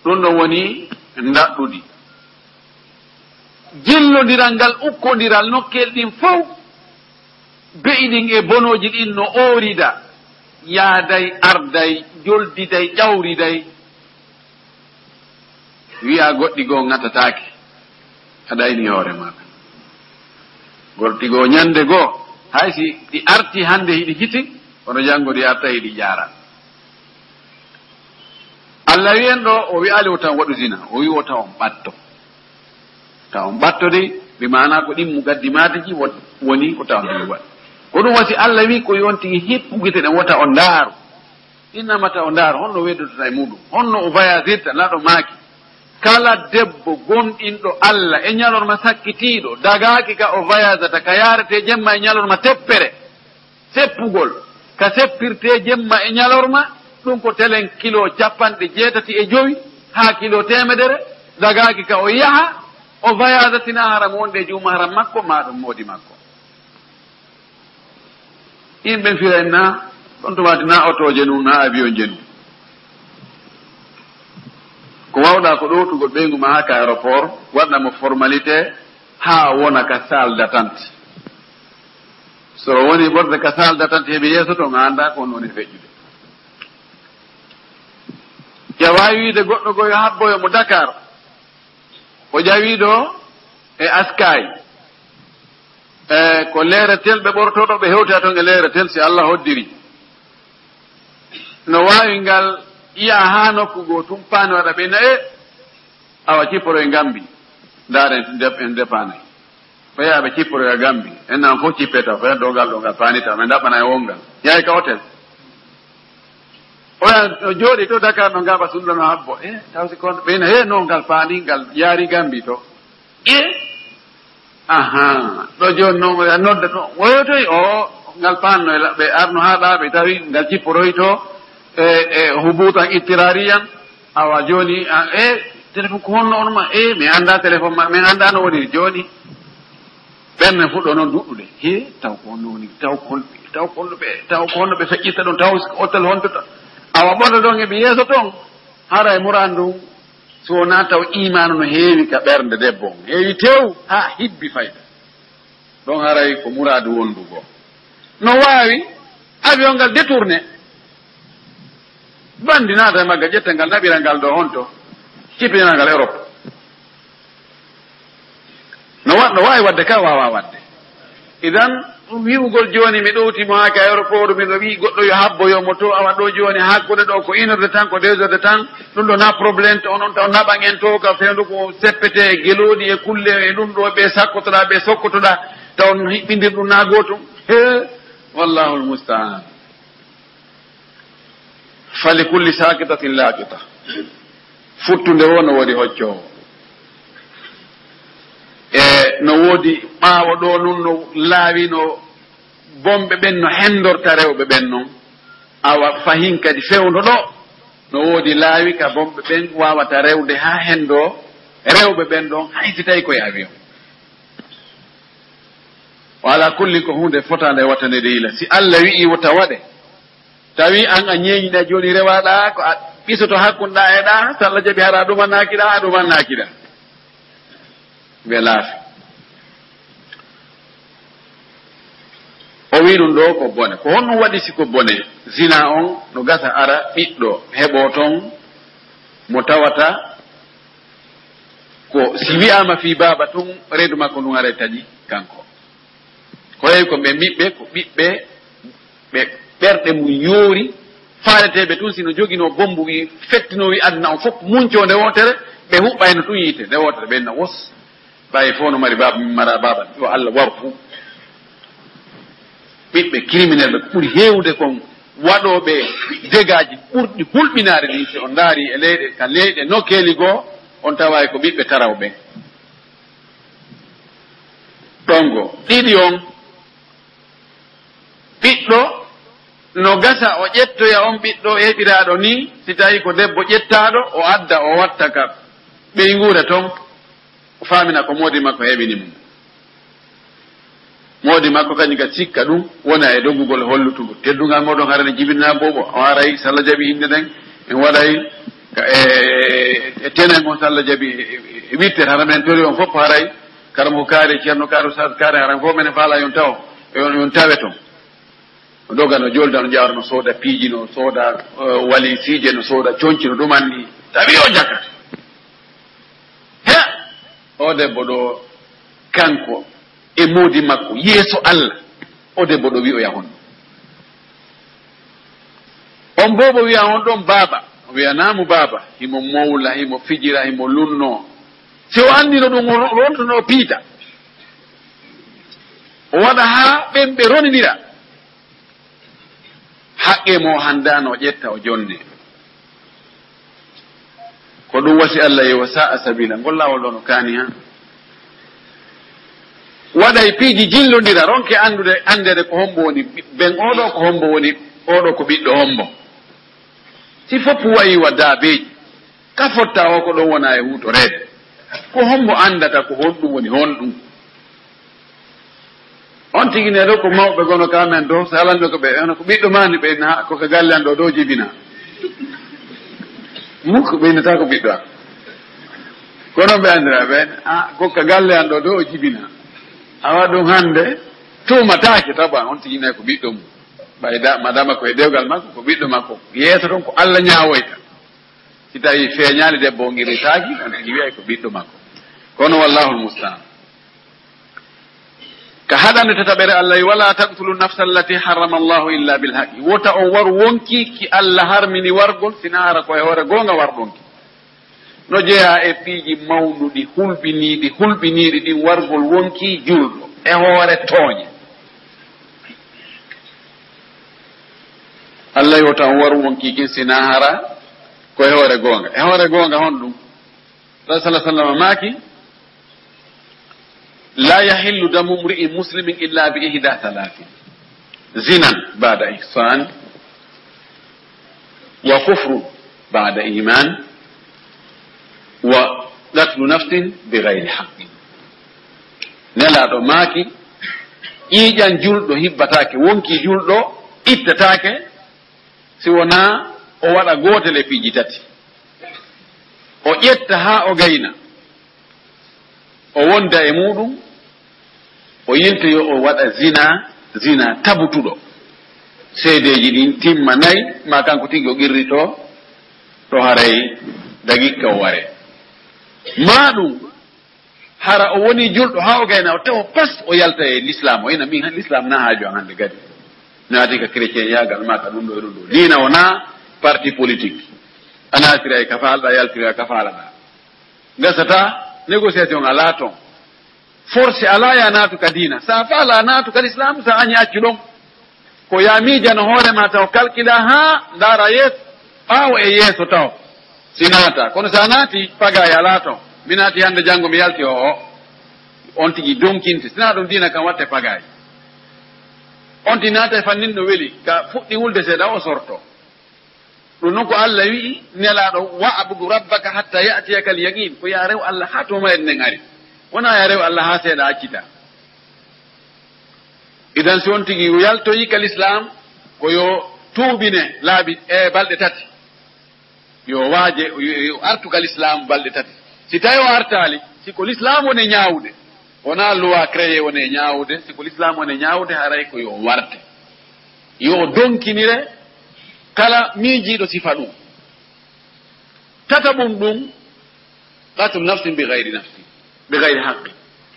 ɗum ɗon woni ndaɗɗudi jillodiral ngal ukkodiral nokkel ɗin fof beyiɗin e bonoji ɗin no oorida yaaday arday joldiday ƴawriday wiya goɗɗi goo ŋatatake aɗa ayni hoore maɗa goɗɗi goo ñande goo hay si ɗi arti hande hiɗi hiti kono janngo ɗi arta hiɗi jaara allah wiyen ɗo o wi'ali o tan waɗu zina o wi o taw on ɓatto taw on ɓatto de ɓe mana ko ɗin mugaddimateji woni ko taw ndi waɗi ko ɗum wasi allah wi ko yontigi hippugite ɗen wota o ndaaru innamata o ndaaru honno weddotota e muɗum honno o voyagirta naɗo maaki kala debbo gonɗinɗo allah e ñalorma sakkitiiɗo dagaaki ka o voyageata ka yarete jemma e ñalorma teppere seppugol ka seppirte jemma e ñalorma ɗum ko telen kilo 75 haa kilo 100 dagaaki ka o yaha o voyageatina haram wonde juuma haram makko ma ɗum moodi makko yimɓe firen na ɗon to wati na otoje num na avion je num ko wawɗa ko ɗowtugol ɓeygu ma ha ka aéroport waɗnamo formalité ha wona ka salle d'attente so woni ɓorde ka salle d'attente heɓe yeeso to ga anda ko on woni feƴƴude ƴawawi wiide goɗɗo go yo habboyo mo Dakar o ƴawiɗo e askay ko leere tel ɓe ɓortoɗo ɓe hewta toon e leere tel si Allah hoddiri no wawi ngal iya ha nokku goo tumpani waɗa ɓe naye awa cipporo e Gambi ndaare en dépanayi ɓaya ɓe cipporo e Gambi en nan fof cippe taw ɓaya ɗogal ɗogal panita ɓe ɗaɓɓana e wongal yahay ka hôtel oya no jooɗi to Dakar no ngaɓa sunɗano habbo tawsi kon ɓeyna he no ngal paani ngal yaari Gambi to aha ɗo joni noon nodda to woyotoy o ngal panno ɓe arno ha ɗaɓe tawi ngal cipporoy to e hubutan ittirariyan awa joni téléphone ko honno on ma mi anda téléphone ma min anda no woni joni ɓerne fuɗɗo noon duɗɗude taw ko honno woni taw ko honno ɓe feƴƴitta ɗum taw hôtel hontota awa ɓoɗo ɗon eɓe yeeso toon hara e murandu so wona taw imanu no heewi ka ɓernde debbo on heewi tew ha hibbi fayda ɗon haray ko muradu wondugo no wawi avion ngal détourné bandi naata e magga ƴetta ngal naɓira ngal ɗo honto cippinana ngal Europe no wawi wadde ka wawa wadde idan wiwugol joni mi ɗowtimo ha ka aéroport miɗo wi goɗɗo yo habboyomo to awa ɗo joni hakkude ɗo ko 1 heure de temps ko 2 heures de temps ɗum ɗo na probléme to onon taw naɓan en to ka fendu ko seppete e geloɗi e kulle e ɗum ɗo ɓe sakkotoɗa ɓe sokkotoɗa taw hiɓɓindir ɗum na gotum wallahu lmustaan fali kulli sakitatin laaqita futtude wo no woodi hoccowo no woodi ɓaawo ɗo nun no laawi no bomɓe ɓen no hendorta rewɓe ɓen noon awa fahin kadi fewndo ɗo no woodi laawi ka bomɓe ɓen wawata rewde ha hendo rewɓe ɓen ɗon haysi tawi koye avion wala kulli ko hunde fotande wattanede ila si Allah wi'i wota waɗe tawi an a ñeeñiɗa joni rewaɗa ko a ɓisoto hakkunɗa e ɗa so Allah jaɓi hara ɗumannakiɗa a ɗumannakiɗa ɓe laafi o wi ɗum ɗo ko bone ko honɗum waɗi siko bone zina on no gasa ara ɓiɗɗo heɓo toon mo tawata ko si wiyama fi baaba tun reedu makko ndun ara taƴi kanko ko heewi ko ɓe ɓiɓɓe ko ɓiɓɓe ɓe ɓerɗe mum yoori faaleteɓe tun sino jogino bombu wi fettino wi aduna on fof munco nde wotere ɓe huɓɓayno tun yiite nde wotere ɓenna wos ɓawi fof no mari baba mara baba yo Allah waru fuu ɓiɓɓe criminel ɓe ɓuri heewde kon waɗoɓe dégaji ɓurɗi hulɓinaare ɗi si on daari e leyɗe ka leyɗe nokkeeli goo on tawa ko ɓiɓɓe tarawɓe ɗongo ɗiɗi on ɓiɗɗo no gasa o ƴettoya on ɓiɗɗo heɓiraɗo ni si tawi ko debbo ƴettaɗo o adda o watta ka ɓeyngure toon o famina ko moodi makko heɓini mum modi makko kany ga sikka dum wona e dogugol hollutugo teddungal modon harane jibinna bobo o aray salla jabi inde den en waday e tenen on salla jabi e witte haramen tori on fop haray karamo kaare cerno kaaro sa kaare haran fo men faala yon taw yon taweton doga no jolda no jawra no soda piiji no soda wali siije no soda conci no dumandi tawi o jakata he o debbo ɗo kanko e moodi makko yeeso Allah o debbo ɗo wi o yahon on bobo wiya on ɗon baaba o wiyanamo baaba himo mowla himo fijira himo lunno si o andino ɗum o rontono piita o waɗa ha ɓen ɓe ronidira haqqe mo handano o ƴetta o jonne ko ɗum wasi Allah yewa sa'a sabila ngol lawol ɗo no kaani ha waɗay piiji jillodira ronke andede ko hombo woni ɓen oɗo ko hombo woni oɗo ko ɓiɗɗo hombo si fof wayi wa daabeji ka fotta o ko ɗon wona e hutorede ko hombo andata ko honɗum woni honɗum on tigi ne ɗo ko mawɓe gono kamen dow so alanɓe ko ɓe ono ko ɓiɗɗo mani ɓe koko galle an ɗo dow jibina mukko ɓeynata ko ɓiɗɗo an kono ɓe andira ɓen kokka galle an ɗo dow o jibina awa ɗum hande tumatake taba on tigi ne ko ɓiɗɗo mum ɓayda madama koye dewgal makko ko ɓiɗɗo makko yeeso toon ko Allah ñawoyta si tawi feeñali debbo o guiritaki on tigi wiyay ko ɓiɗɗo makko kono wallahu lmustaan ka haɗande tataɓere Allah yi wala taqtulu nafsa allati harrama Allahu illa bilhaqi wota on war wonki ki Allah harmini wargol sina hara koye hoore gonga warɗonki no jeeya e piiji mawnuɗi hulɓiniɗi ɗin wargol wonki julɗo e hoore tooñe Allah yi wota on war wonki kin sina hara koye hoore gonga e hoore gonga hon ɗum rasul sallallahu alaihi wasallam maaki لا يحل دم امرئ مسلم إلا بإحدى ثلاث زنا بعد إحسان وكفر بعد إيمان وقتل نفس بغير حق نلا دو ماكي إيجان جلدو هبتاكي وونكي جلدو إتتاكي سيونا o waɗa gootele piiji tati o ƴetta haa o gayna o wonda e muɗum o yintoyo o waɗa zina tabutuɗo seedeji ɗin timma nayi ma kanko tigi o qirrito to haray dagikka o ware ma ɗum hara o woni julɗo ha o gayna o tawa pas o yalta e l'islam o ina min l'islam na haajo an hande gadi naati ka chrétien yagal ma ka ɗum ɗo e ɗum ɗo dina wona parti politique a natira e ka falɗa yaltira e ka faalaɗa gasata négociation ala toon force ala ya naatu ka dina sa faala naatu ka l'islam sa añi accu ɗon ko ya miijano hoorema taw calcula ha ndaara yeeso ɓaawo e yeeso taw si naata kono sa naati pagay ala toon mi naati hande janngo mi yalti o on tigi donkinte sina ɗum dina kam watte pagay on ti naata e fanninno weli ka fuɗɗi wulde seeɗa o sorto ɗum noon ko Allah wi'i nelaɗo wa'budu rabbaka hatta ya'tiyaka al-yaqin ko ya rew Allah ha to mayre nden ari wona ya rew Allah ha seeɗa accita idan si on tigi yaltoyi ka l'islam ko yo tuubine laabi e balɗe tati yo waaje yo artu ka l'islam balɗe tati si tawi o artali siko l'islam wone ñaawde wona loi créé wone ñaawde siko l'islam wone ñaawde haray ko yo warte yo donkinire kala miijiɗo sifa ɗum tataɓum ɗum qatlu nafsin bi gayri haqqi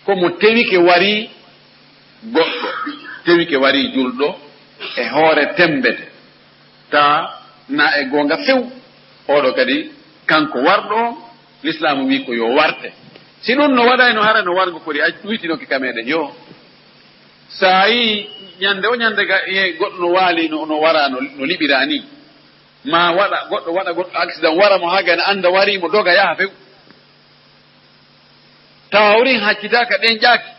komo tewike wari goɗɗo tewike wari julɗo e hoore tembete ta na e gonga few oɗo kadi kanko warɗo l'islam wi ko yo warte si ɗum no waɗa no hara no wargo kodi a witinoke kameɗen yo sa yi ñande o ñande ga goɗɗo no waali no wara no liɓira ni ma waɗa goɗɗo accident wara mo haga ne anda wari mo doga yaha few tawa wurin haccitaka ɗen ƴaaki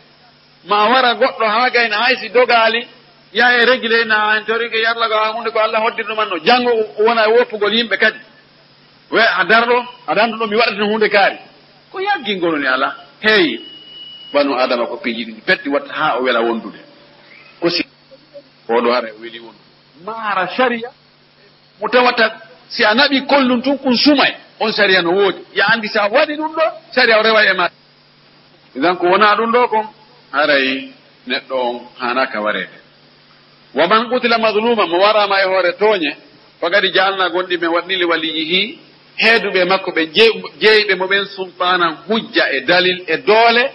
ma wara goɗɗo haga ene haysi dogaali yaha e réglé na en torike yarlago ha hunde ko Allah hoddirɗo man no janngo wona e woppugol yimɓe kadi we a darɗo aɗa andu ɗo mi waɗata hunde kaari ko yaggingoloni ala heewi banu adama ko piiji ɗiɗi petti watta ha o wela wondude oɗo hara weli won maara sharia mo tawata si a naɓi kollum tun kun sumay on sharia no woodi ya andi sa waɗi ɗum ɗo sharia o rewa e ma idan ko wona ɗum ɗo kon haray neɗɗo on hanaka warede wa man qutila madluma mo warama e hoore tooñe fagadi jaalna gonɗi ɓe waɗnili waliyihi heeduɓe makko ɓe jeeyɓe mo ɓen sultanan hujja e dalil e doole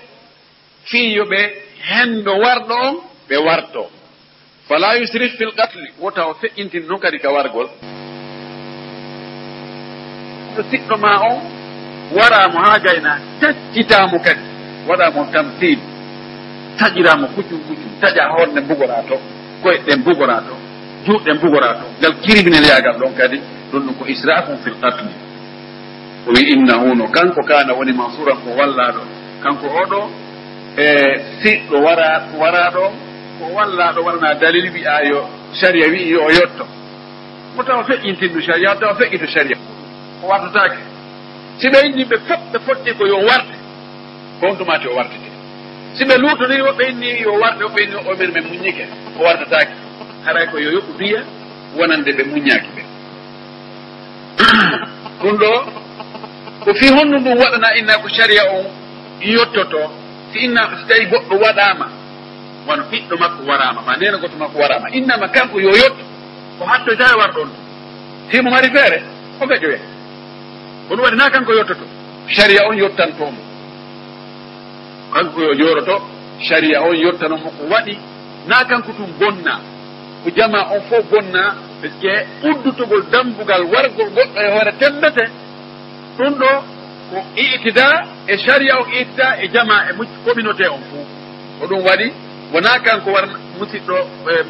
fii yo ɓe hendo warɗo on ɓe warto fala yusrif fil qatli wota o feƴƴintin noon kadi ka wargol ɗo siɗɗo ma on waramo ha gayna taccitamo kadi waɗamo tamsil taƴiramo kuccum taƴa hoornde mbugora to koyɗe mbugora to juuɗe mbugora to ngal kiribinel yagal ɗon kadi ɗum ɗum ko israfum fil qatli o wi innahu no kanko kana woni mansuran ko wallaɗo kanko oɗo e siɗɗo waraɗo ko wallaɗo warana dalil wi'a yo sharia wi'i yo o yotto mo tawa feƴƴintindu sharia o tawa feƴƴito sharia o wartotake si ɓe inni ɓe fof ɓe fotti ko yo warte ko on tumati o wartete si ɓe luutoniri woɓɓe inni yo warte woɓɓe inni o men ɓe muññike o wartatake haray ko yo yoɓɓu biya wonande ɓe muññaki ɓe ɗum ɗo ko fi honno ɗum waɗana inna ko sharia on yottoto si tawi goɗɗo waɗama wono ɓiɗɗo makko warama ma ndena goto makko warama innama kanko yo yotto ko hattoyta e warɗon simo mari feere o feƴoye ko ɗum waɗi na kanko yottoto sharia on yottantomo kanko yo joroto sharia on yottanomo ko waɗi na kanko tum bonna ko jama on fof bonna ɓe uddutogol dambugal wargol goɗɗo e hoore tembete ɗum ɗo ko itida e sharia o itida e jama e communauté on fof ko ɗum waɗi wona kanko war musiɗɗo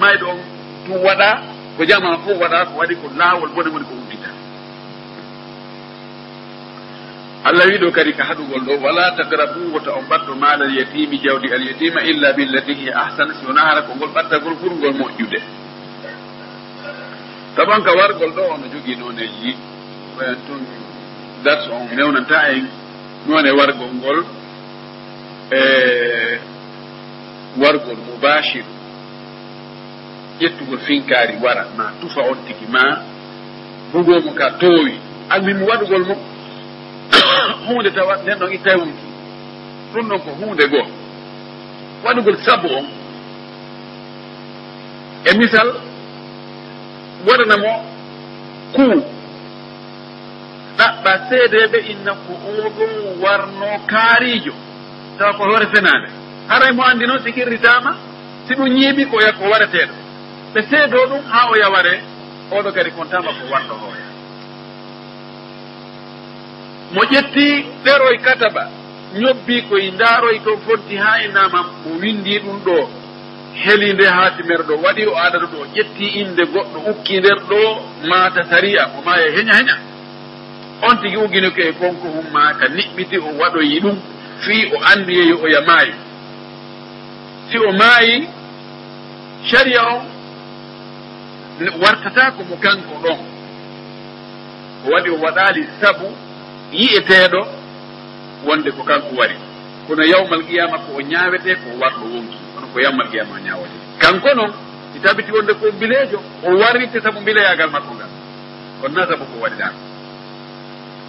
mayɗo on tum waɗa ko jama fof waɗa ko waɗi ko laawol bone woni ko uddita allah wi ɗo kadi ka haɗugol ɗo wala tagrabu wota on ɓatto maala alyatimi jawdi alyatima illa billati hiya ahsana si wona hara ko ngol ɓattagol ɓurgol moƴƴude taban ka wargol ɗo ono jogii nooneji tun dars on mewnanta en noone wargol ngol e wargol mubashir ƴettugol finkaari wara ma tufa on tigi ma bugomo ka toowi almimi waɗugol mo hunde tawa nden ɗon itta wonki ɗum ɗon ko hunde goo waɗugol sabu on e misal waɗanamo kuu ɗaɓɓa seedeɓe inna ko oɗon warno kaarijo tawa ko hoore fenade haray mo andi noon si kirritama si ɗum ñiiɓi ko ko wareteɗo ɓe seedo ɗum ha o yaware oɗo kadi kontama ko warɗo hoore mo ƴetti ɗeroy kataba ñobbi koye ndaaroy to fonti ha e nama mo windi ɗum ɗo heli nde haatimerɗo waɗi o aɗaɗo ɗo ƴetti inde goɗɗo ukki nder ɗo mata saria o ma e heña on tigi ugginoke e konko humma ka niɓɓiti o waɗoyi ɗum fii o andi yeyo o yamayo si o maayi sharia o wartata ko mo kanko ɗon o waɗi o waɗali sabu yi'eteɗo wonde ko kanko wari kono yawmal qiyama ko o ñaawete ko warɗo wonki kono ko yawmal qiyama o ñaawete kanko noon si tabiti wonde ko bileejo o warrite sabu bileyagal makko ngal kono na sabu ko waɗiɗako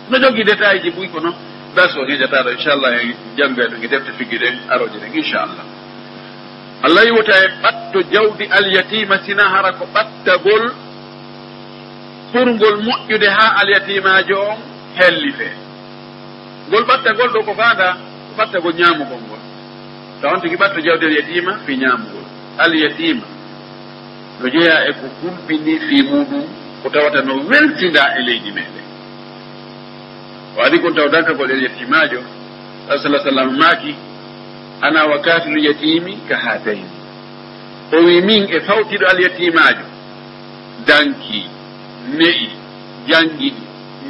no jogii détail ji buy kono das o hejataɗo inchallah e janngoyɗo e defte figgi ɗen aroje ɗen inchallah allah yiwota e ɓatto jawdi alyatima sina hara ko ɓattagol ɓurgol moƴƴude ha alyatimajo on helli fee ngol ɓattagol ɗo ko faada ko ɓattagol ñaamugol ngol tawan tigi ɓatto jawdi alyatima fi ñaamugol alyatima no jeeya e ko hulɓini fi muɗum ko tawata no weltinda e leydi meɗen o adi kon taw dankagol alyatimajo sallah sallam maaki ana wakatilu yatimi ka hatayni o wi min e fawtiɗo alyatimajo danki ne'i jangiɗi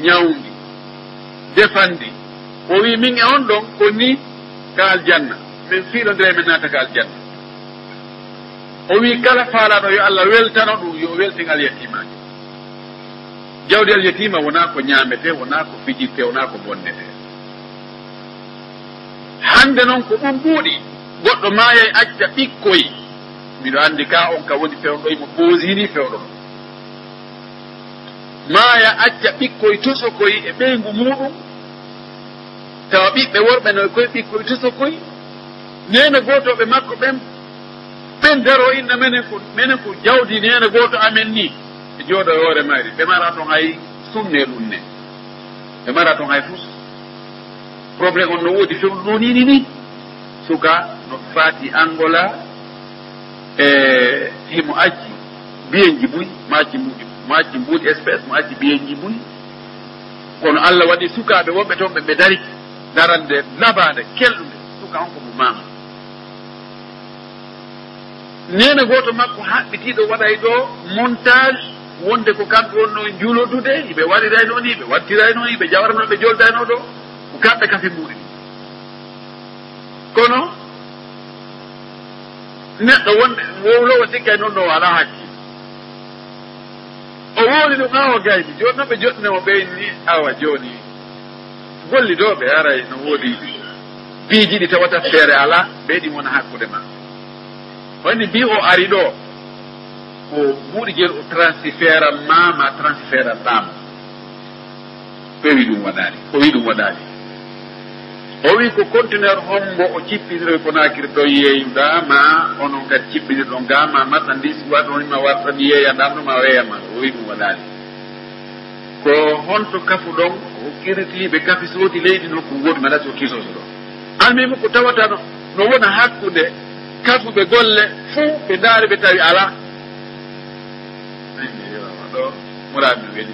ñawdi defandi o wi min e on ɗon ko ni ka aljanna min fiiɗodire min naata ka aljanna o wi kala faalaɗo yo allah weltano ɗum yo weltin alyatimajo jawdi alyatima wona ko ñaamete wona ko fijirte wona ko bonnete hande noon ko ɗum ɓuuɗi goɗɗo maayay acca ɓikkoy miɗo anndi ka on ka woni fewɗo mo ɓoosini fewɗo maaya acca ɓikkoye tosokoye e ɓeygu muɗum tawa ɓiɓɓe worɓe no koye ɓikkoye tosokoye nene gootoɓe makko ɓen daro inna menen ko jawdi nene gooto amen ni ɓe jooɗo e hoore mari ɓe mara toon hay sumne ɗum ne ɓe mara toon hay fus probléme on no woodi fewɗo ɗo nini ni suka no faati Angola e himo acci biyenji buy macci mbuuɗi espèce mo acci biyenji buy kono Allah waɗi sukaaɓe wonɓe toon ɓe dari darande labande kelɗude suka on ko mo mama nene gooto makko haɓɓitiiɗo waɗay ɗo montage wonde ko kamɓe wonno juulodude yiɓe waɗirayno ni ɓe wattirayno ni ɓe jawrano ɓe joldayno ɗo ko kamɓe kafe mbuuɗi kono neɗɗo wonde wowlowo sikkay noon no ala hakki o wowli ɗum awa gayni joni noon ɓe joɗɗinemo ɓeyni awa joni gollidoɓe aray no woodi biiji ɗi tawata feere ala ɓeyɗi wona hakkude ma wayni mbi o ari ɗo ko buuɗi jeel o transfert am ma transfert am ɗam ɓe wi ɗum waɗani o wi ɗum waɗani o wi ko conteneur hombo o cippiniro ko nakiri ɗo yeeyuɗa ma onon kadi cippinirɗon ga ma marchandise waɗonima wartan yeeyanɗam ɗum a weyama o wi ɗum waɗani ko honto kafu ɗon o kiritiɓe kafi soodi leydi noon ko woodi ma ɗati o kisoso ɗo almimi ko tawata no wona hakkude kafuɓe golle fuu ɓe ndaari ɓe tawi ala ɗo muraɓe weɗi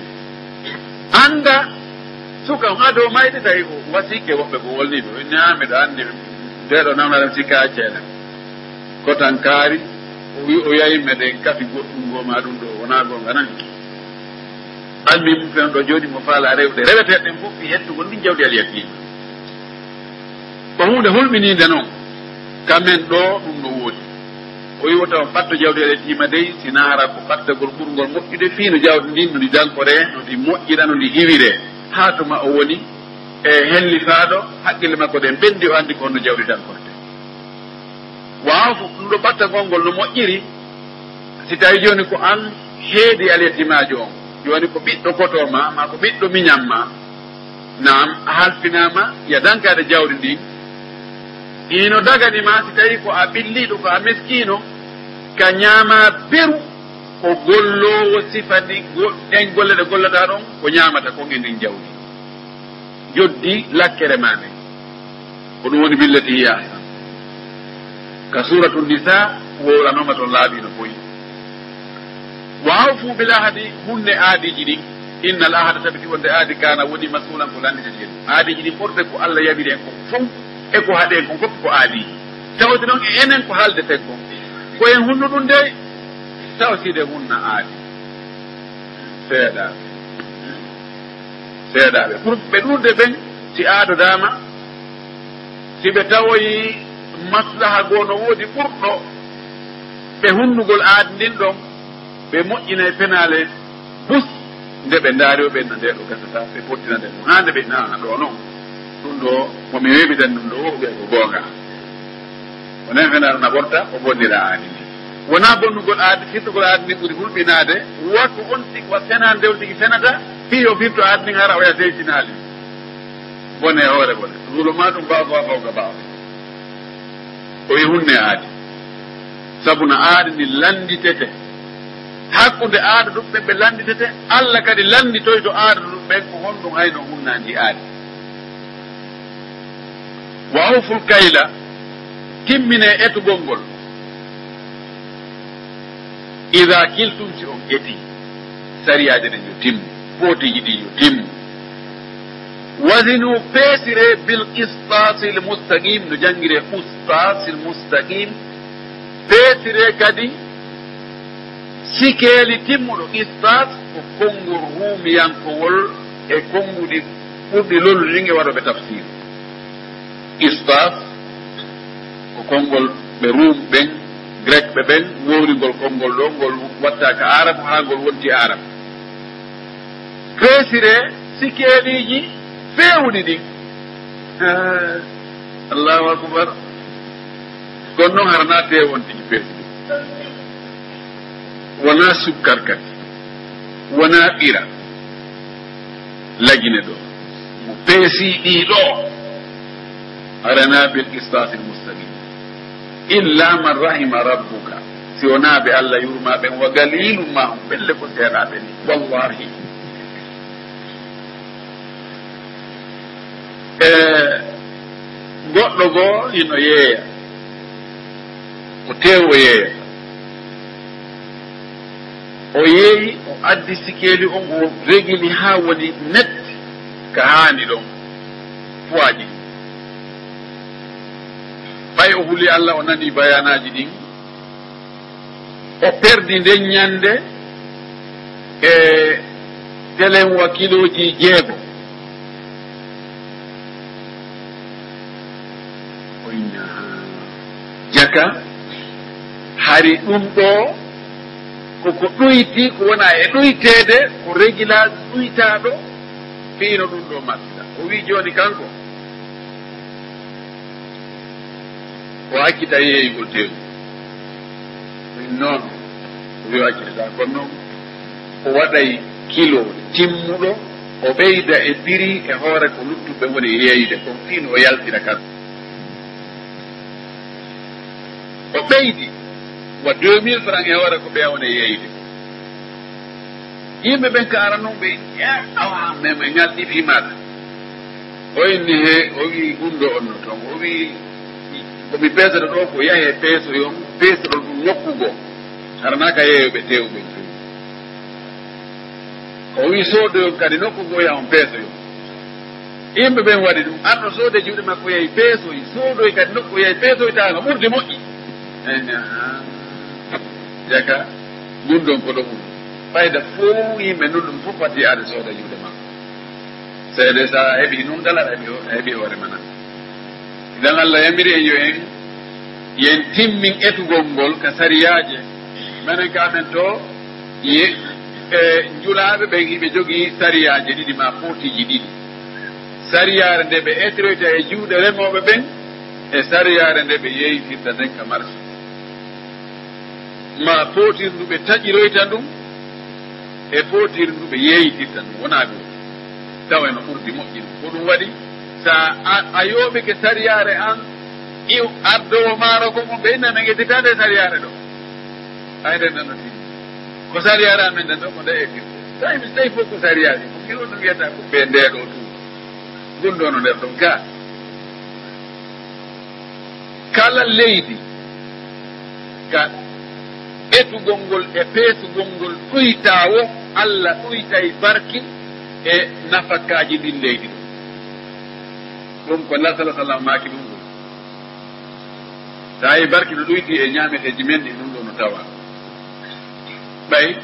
anda suka ha dow mayde tawi ko wasikke woɓɓe ko wolniɓe o ñaami ɗo anndi ndeɗo nawnaɗen sikka acceene kotan kaari o yahi meɗen kafi goɗɗum goma ɗum ɗo wona gonga nan almi mum fen ɗo jooɗi mo faala rewde reweteɗen fof fi hettugol ndin jawdi aliyakima ko hunde hulɓininde noon kamen ɗo ɗum no woodi o yiwata on ɓatto jawdi aliyakima dey sina hara ko ɓattagol ɓurgol moƴƴude fii no jawdi ndin no ndi dankore no ndi moƴƴira no ndi hiwire haa tuma o woni e hellifaaɗo haqqille makko ɗen ɓenndi o anndi ko honno jawdi dankorte waaw fof ɗum ɗo ɓattagol ngol no moƴƴiri si tawi jooni ko an heedi aliyatimajo on jooni ko ɓiɗɗo koto ma ko ɓiɗɗo miñam ma naam a halfinaama ya dankade jawdi ndin ino daganima si tawi ko a ɓilliɗo ko a meskiino ka ñaama beru ko golloowo sifani ɗen golle ɗe gollata ɗon ko ñaamata kon e ndin jawdi joddi lakkere ma nden ko ɗum woni billati hiyaasa ka suratu nisa wowranoma toon laaɓino boyi wa awfu bil ahadi hunde aadiji ɗin inna al ahada tabiti wonde aadi kana woni masulan ko landide ɗen aadiji ɗin ɓurde ko Allah yaɓiri en kon fof e ko haɗen kon fof ko aadiji tawde noon e enen ko haaldeten kon ko en hunno ɗum de taw side hunna aadi seeɗaɓe pour ɓe ɗurde ɓen si aadodama si ɓe tawoyi maslaha goo no woodi ɓurɗo ɓe hunnugol aadi ndin ɗon ɓe moƴƴina e penale bus nde ɓe ndaari o ɓenno nde ɗo gasata ɓe pottina nde ɗum hande ɓe nana ɗo noon ɗum ɗo momi weɓitan ɗum ɗo ɓe ko goonga onen fenano naɓorta o bonnira aadi ndi wona bonnugol aadi firtugol aadi ndi ɓuri hulɓinade wakko on tigi wa fenade ndew tigi fenata fi o firto aadi ndin hara oya seytinaali bone hoore bone rulo ma ɗum mbaw ko fawga mbaw o wi hunne aadi sabu no aadi ndi landitete hakkude aada ɗum ɓen ɓe landitete Allah kadi landitoy to aada ɗum ɓen ko honɗum hayno hunnandi aadi wa awful kayla timmine etugol ngol ida kiltum si on eti sariyaji ɗen yo timmu pootiji ɗi yo timmu wasinu peesire bil qistasil mustaqim no jangire ustasil mustaqim peesire kadi sikeeli timmuɗo qistas ko konngol ruumiyankowol e konnguɗi ɓurɗi lolluɗinge waɗoɓe tafsir qistas ko konngol ɓe ruum ɓen grec ɓe ɓen wowringol konngol ɗo ngol wattaka arabe haa ngol wonti arabe peesire sikeeliji feewɗi ɗin allahu akbar kono noon harana te won tigi peesiri wona sukkar kadi wona ɓira lagine ɗo mo peesi ɗiɗo arana bil qistas al mustaqim illa man rahima rabbuka si wona ɓe allah yurmaɓe wa galilum ma hum ɓelle ko seeɗaɓe ni wallahi goɗɗo goo ino yeeya ko tewo yeeya o yeeyi o addi sikeli on o regili ha woni net ka haani ɗon puwaji ɓay o huli allah o nani bayanaji ɗin o perdi nden ñande e telen wakiloji 6 jaka hari ɗum ɗo koko ɗoyti ko wona e ɗoytede ko régulage ɗoytaɗo fiino ɗum ɗo masila o wi joni kanko o hakkita yeeygol tewu min noon o wi hakkitata kono noon o waɗay kilo timmuɗo o ɓeyda e biri e hoore ko luttuɓe woni yeeyde ko fiino o yaltira kanko o ɓeydi wa 2000 francs e hoore ko ɓeewne yeeyde yimɓe ɓen ka ara noon ɓe awa meme ñalɗi fimaɗa o inni he o wi gunɗo on no toon o wi komi peesata ɗo ko yahe peesoyon peesotol ɗum nokkugo haranaka yeeyoɓe tewɓe o wi soodoyon kadi nokkugo yahon peesoyon yimɓe ɓen waɗi ɗum arɗo soode juuɗe makko yehi peesoyi soodoy kadi nokku yehi peesoytaga ɓurde moƴƴi jaka ɗum ɗon ko ɗo ɓuri ɓayda fof yimɓe nun ɗum fof fatti aade sooda juuɗe makko seede sa heeɓi nun dalat heeɓi hoore mana idan allah yamiri en yo en yen timmin etugol ngol ka sariyaje minen ka amen to julaaɓe ɓen hiɓe jogii sariyaje ɗiɗi ma footiji ɗiɗi sariyare nde ɓe etiroyta e juuɗe remoɓe ɓen e sariyare nde ɓe yeeytirta nden ka marché ma footirndu ɓe taƴiroyta ɗum e footirndu ɓe yeeytirta ɗum wona ɗum tawa no ɓurdi moƴƴin ko ɗum waɗi sa a yooɓi ke sariyare an iw ardowo maaro ko mo ɓe inna men gettitade sariyare ɗo ayde nano ti ko sariyare amen nden ɗo ko nde ekirte tawi mi so tawi fof ko sariyare ko kiro ɗum wiyata ko ɓe ndeɗo tum ɗum ɗo no nder ɗon ga kala leydi ka ɓetugol ngol e peesugol ngol ɗoytawo allah ɗoytay barki e nafakkaji ɗin leydi ɗum ko allah sallah sallam maaki ɗum ɗum sa yi barki no ɗoyti e ñaameteji men ɗi ɗum ɗo no tawa ɓay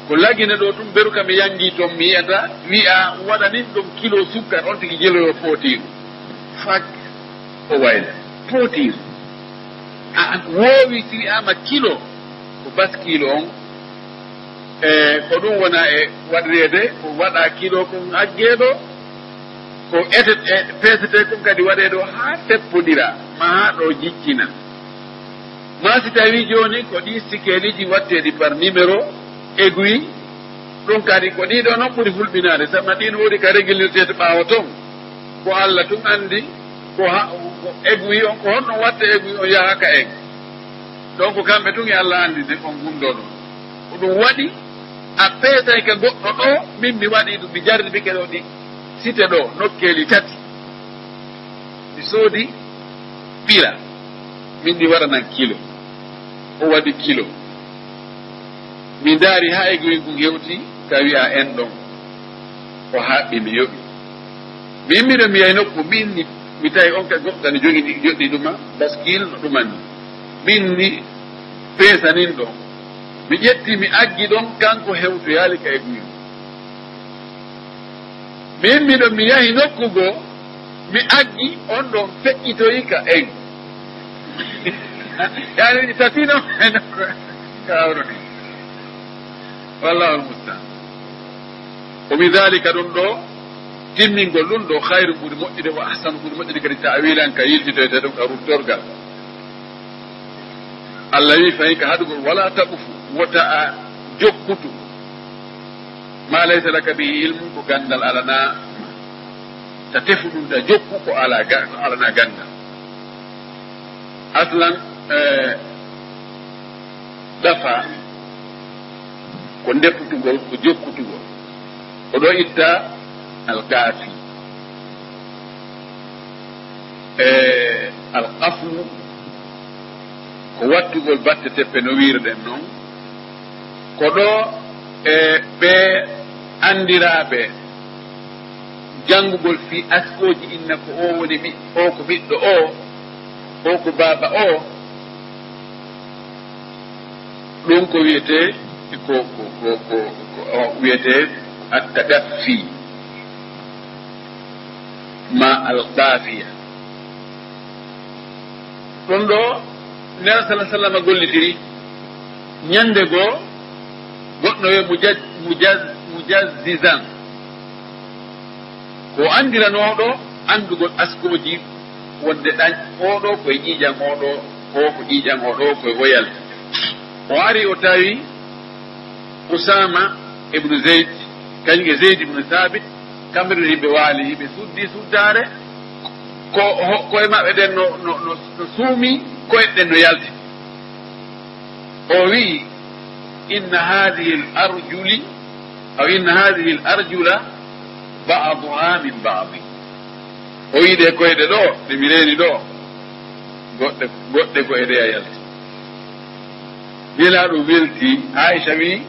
ko lagine ɗo ɗum beru kam mi yangi toon mi yiyata wi'a waɗanin ɗum kilo sukkar on tigi jeloyo footiru fak o wayla footiru woowi si wi'ama kilo ko baskilo on e ko ɗum wona e waɗrede ko waɗa kilo kon aggeɗo ko etet e peesete kon kadi waɗeɗo ha teppodira ma ha ɗo jiccina ma si tawi joni ko ɗi sikeliji wattedi par numéro aiguille ɗum kadi ko ɗiɗo noon ɓuri hulɓinade sama ɗin woodi ka régulirtede ɓaawa toon ko allah tun andi ko aiguille on ko honno watta aiguille on yahaka en donc kamɓe tun e allah andi de on gunɗo ɗon ko ɗum waɗi a peesay ka goɗɗo ɗo min mi waɗi ɗum mi jardibike ɗo ɗi site ɗo nokkeli 3 mi soodi ɓira min ɗi waɗanan kilo o waɗi kilo mi daari ha aiguille ngu hewti ka wi'a en ɗon o haɓɓi mi yoɓi min miɗo mi yay nokku min ni mi tawi on ka goɗɗo ne jogi joɗɗi ɗuma baskile no ɗumanni min ni peesanin ɗon mi ƴetti mi aggi ɗon kanko hewto yaali ka aiguille min miɗo mi yahi nokku goo mi aggi on ɗon feƴƴitoyi ka en yani tatino e nokku kawroni wallahu almustaan o mi dalika ɗum ɗo timmingol ɗum ɗo hayru ɓuri moƴƴude wa ahsanu ɓuri moƴƴude kadi tawilan ka yiltitoyte ɗum ka ruttorgal Allah wi fayi ka haɗugol wala taɓufu wota a jokkutu ma laysa laka bihi ilmu ko gandal alana ta tefu ɗum ta jokku ko alana gandal aslan dafa ko ndepputugol ko jokkutugol oɗo itta alqaafi alqaflu ko wattugol batte teppe no wirɗen noon ko ɗo ɓe andiraɓe janngugol fi askoji inna ko o woni o ko ɓiɗɗo o ko baaba o ɗum ko wiyete ko wiyete attagaffi ma alqaafiya ɗum ɗo nela salah sallam gollitiri ñande goo goɗɗo we mujazzizan ko andiranoɗo andugol askoji wonde ɗan oɗo koye ƴiiƴan oɗo o ko ƴiiƴan oɗo koye woyal o ari o tawi usama ibnu zeyd kañum zeyd ibnu sabit kamɓe ɗo yimɓe waali yimɓe suddi suddare koye maɓɓe ɗen no suumi koye ɗen no yalti o wii inna hadihi l arjuli aw inna hadihi l arjula ba'duha min ba'di o wiide koyɗe ɗo ɗe mi reeni ɗo goɗɗe koye ɗe a yalti welaɗo welti aicha wi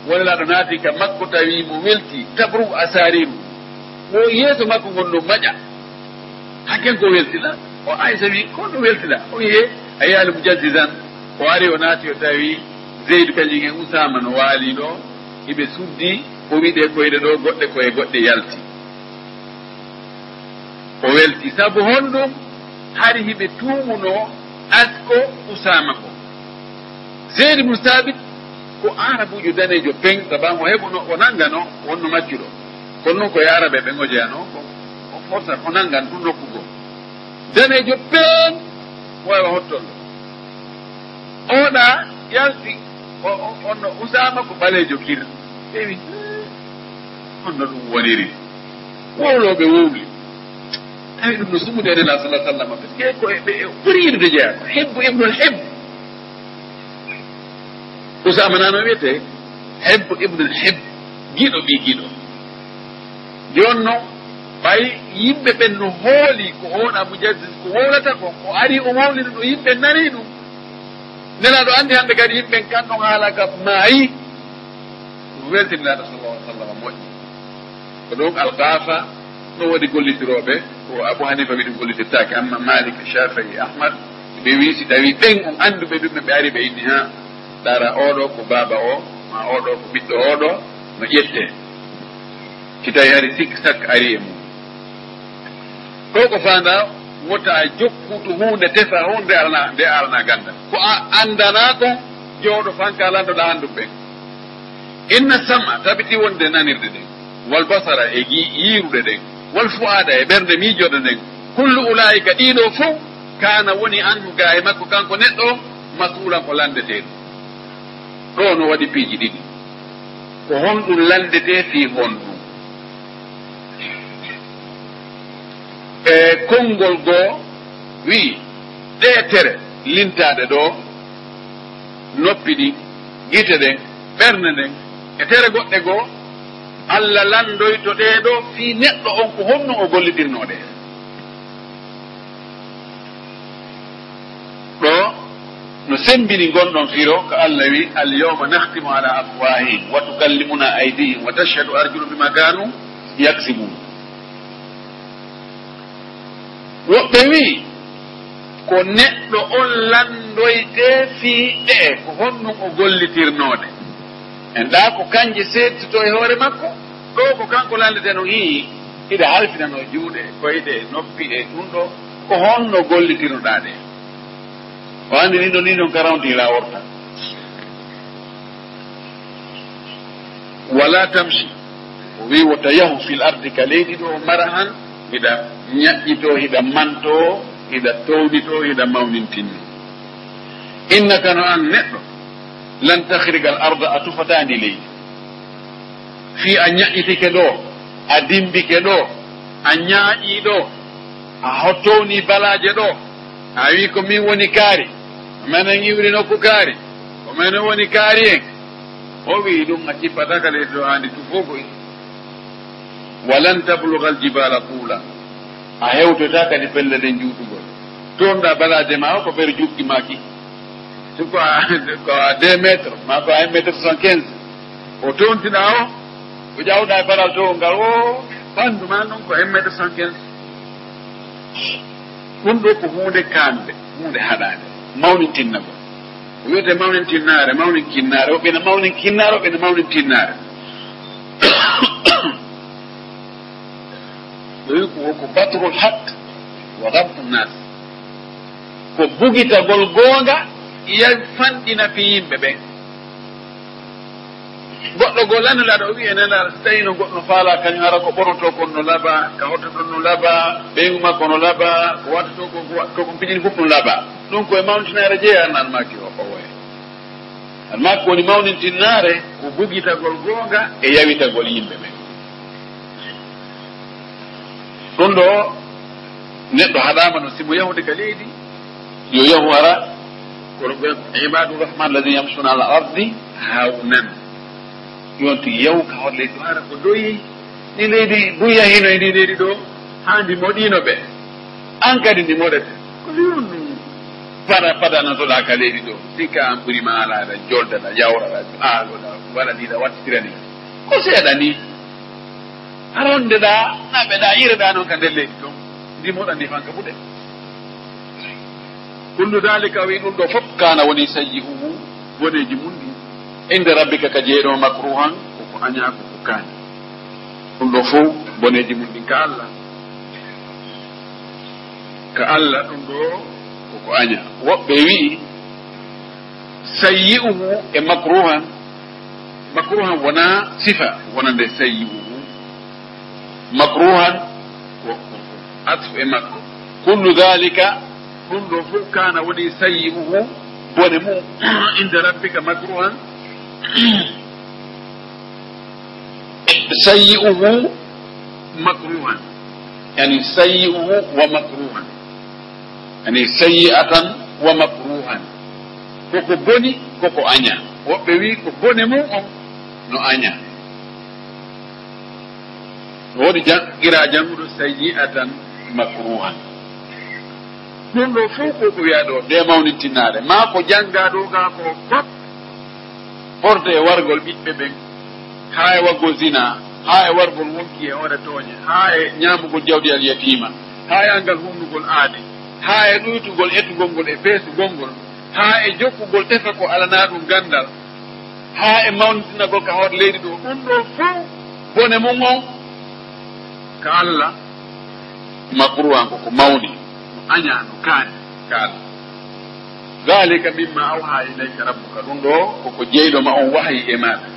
wonelaɗo naati ka makko tawi mo welti tabru asariru o yeeso makko gonɗo maƴa hakken ko weltiɗa o aicha wi konɗo weltiɗa o wiye a yaali mujaddidan o ari o naati o tawi zeydu kañum en usama no waali ɗo hiɓe suddi o wiɗe koyɗe ɗo goɗɗe koye goɗɗe yalti o welti sabu honɗum hari hiɓe tuumuno asko usama ko zeydu mum sabit ko arabujo danejo peng saban o heɓuno o nanngano wonno maccuɗo kono noon koye arabe ɓe ngojeyano o fortat o nanngan ɗum nokkugo danejo peng wawa hottollo oɗa yalti onno usama ko ɓalejo kir ɓewi onno ɗum woniri wowloɓe wowli tawi ɗum no sumude nela salah sallam par ce que ko ɓe ɓuri yiɗude jeeya ko hebbu ibnul heb usama nano wiyete hebbu ibnul heb giɗo ɓi giɗo joni noon ɓay yimɓe ɓen no hooli ko oɗa mujaddis ko wowlata ko o ari o wowlino ɗo yimɓe nani ɗum nelaɗo andi hande kadi yimɓen kanɗon haala ka maayi weltiniraɗo sallallah alih sallam moƴƴi ko ɗum alkafa ɗo waɗi gollitiroɓe ko abou hanifa wi ɗum gollitirtake amma malik shafii ahmad ɓe wi si tawi ɓen on anduɓe ɗum ɓe ari ɓe inni ha ɗara oɗo ko baba o ma oɗo ko ɓiɗɗo oɗo no ƴette si tawi hari sikki sakka ari e mum ɗo ko fanda wota a jokkutu hunde tefa hunde nde alana ganda ko a andana ko jooɗo fanka landoɗa handum ɓen inna sam'a tabiti wonde nanirde ɗen wal basara e yiirude ɗen wal fu'ada e ɓernde miijoɗe nden kullu ulaika ɗiɗo fof kana woni andu ga e makko kanko neɗɗo masulan ko landeteɗo ɗo no waɗi piiji ɗiɗi ko honɗum landete fi honɗum e konngol goo wi ɗe tere lintade ɗo noppi ɗi gite ɗen ɓernde nden e tere goɗɗe goo Allah landoyto ɗeɗo fi neɗɗo on ko honno o gollitirnoɗe ɗo no sembini gonɗon firo ko Allah wi al yawma nahtimu ala afwahihim wa tukallimuna aydihim wa tashhadu arjulu bima kanu yaksibun woɓɓe wi ko neɗɗo on landoyte fii ɗe ko honnum o gollitirnoɗe en ɗa ko kanje seedtoto e hoore makko ɗo ko kanko landete no hii hiɗa halfinano juuɗe koyɗe noppi e ɗum ɗo ko honno gollitirnoɗa ɗe o andi ni ɗon karantila worta wala tamshi o wi wota yahu fil ardi ka leydi ɗo marahan hiɗa ñaƴƴito hiɗa manto hiɗa townito hiɗa mawnintinni innaka no an neɗɗo lan tahriga al arda a tufatandi leydi fi a ñaƴitike ɗo a dimbike ɗo a ñaaƴi ɗo a hottowni balaje ɗo a wi ko min woni kaari omenen iwri nokku kaari omenen woni kaari en o wi ɗum a cippataka leydi ɗo handi tufoko walan tabluga al jibala tuula a hewtota kadi pelle ɗen juutugol toonɗa balaje ma o ko ɓere juɓɗi maki ko a 2 métres ma ko a 1 métre 75 o toontiɗa o ko ƴawɗa e balal to ngal o ɓanndu ma noon ko 1 métre 75 ɗum ɗo ko hunde kamde hunde haɗade mawnin tinnagol o wiyete mawnin tinnare mawnin kinnare woɓɓene mawnin kinnare woɓɓene mawnin tinnare ɓe wi ko batrul haq wa gamtu nnas ko bugitagol goonga fanɗina fi yimɓe ɓen goɗɗo goo lanelaɗo o wi e nelaɗo so tawi no goɗɗo faala kañum ara ko ɓoroto kon no laaɓa ka hottoton no laaɓa ɓeygu makko no laaɓa ko wattato koko piƴini fof no laaɓa ɗum koye mawnintinare jeeya an almaki o owoye almaki woni mawnintinare ko bugitagol goonga e yawitagol yimɓe ɓen ɗum ɗo neɗɗo haɗama no simo yahude ka leydi yo yahu ara kono ɓe ibadu rahman alladina yamsuna ala ardi hawnan yonti yahu ka hot leydi ɗo hara ko doyi ɗi leydi buya hino e ndi leydi ɗo ha ndi moɗino ɓe an kadi ndi moɗete ko liyon padanatoɗa ka leydi ɗo sikka an ɓurima alaɗa joldaɗa yawraɗa aaloɗa waɗa ɗiɗa wattitirani ko seeɗa ni arondeɗa naɓeɗa yireɗa noon ka nder leydi toon ndi moɗandi fanka ɓuɗe kullu dalika wi ɗum ɗo fof kana woni sayyi'uhu boneji mum ɗi inde rabbika ka jeeɗo makruhan koko aña koko kaani ɗum ɗo fof boneji mum ɗin ka Allah ɗum ɗo koko aña woɓɓe wi'i sayyi'uhu e makruhan wona sifa wonande sayyi'uhu makruhan ko atfu e makko kullu dalika ɗum ɗo fof kana woni sayyi'uhu bone mum inde rabbika makruhan sayyi'uhu makruhan yani sayyi'uhu wa makruhan yani sayyi'atan wa makruhan koko boni koko aña woɓɓe wi ko bone mum on no aña woodi gira janguɗo sayyi'atan makruhan ɗum ɗo fof koko wiya ɗo nde mawnintinare ma ko janga ɗo ga ko fop ɓorde e wargol ɓiɓɓe ɓen ha e waggol zina ha e wargol wonki e ore tooñe ha e ñamugol jawdi al yatima ha e angal humnugol aade ha e ɗuytugol ettugol ngol e feesugol ngol ha e jokkugol tefa ko alana ɗum gandal ha e mawnitinagol ka hoto leydi ɗo ɗum ɗo fof bone mum on ka Allah makruhan koko mawni aña no kaani ka Allah dalika mimma awha ilayka rabbuka ɗum ɗo koko jeyɗoma on wahyi e maɗa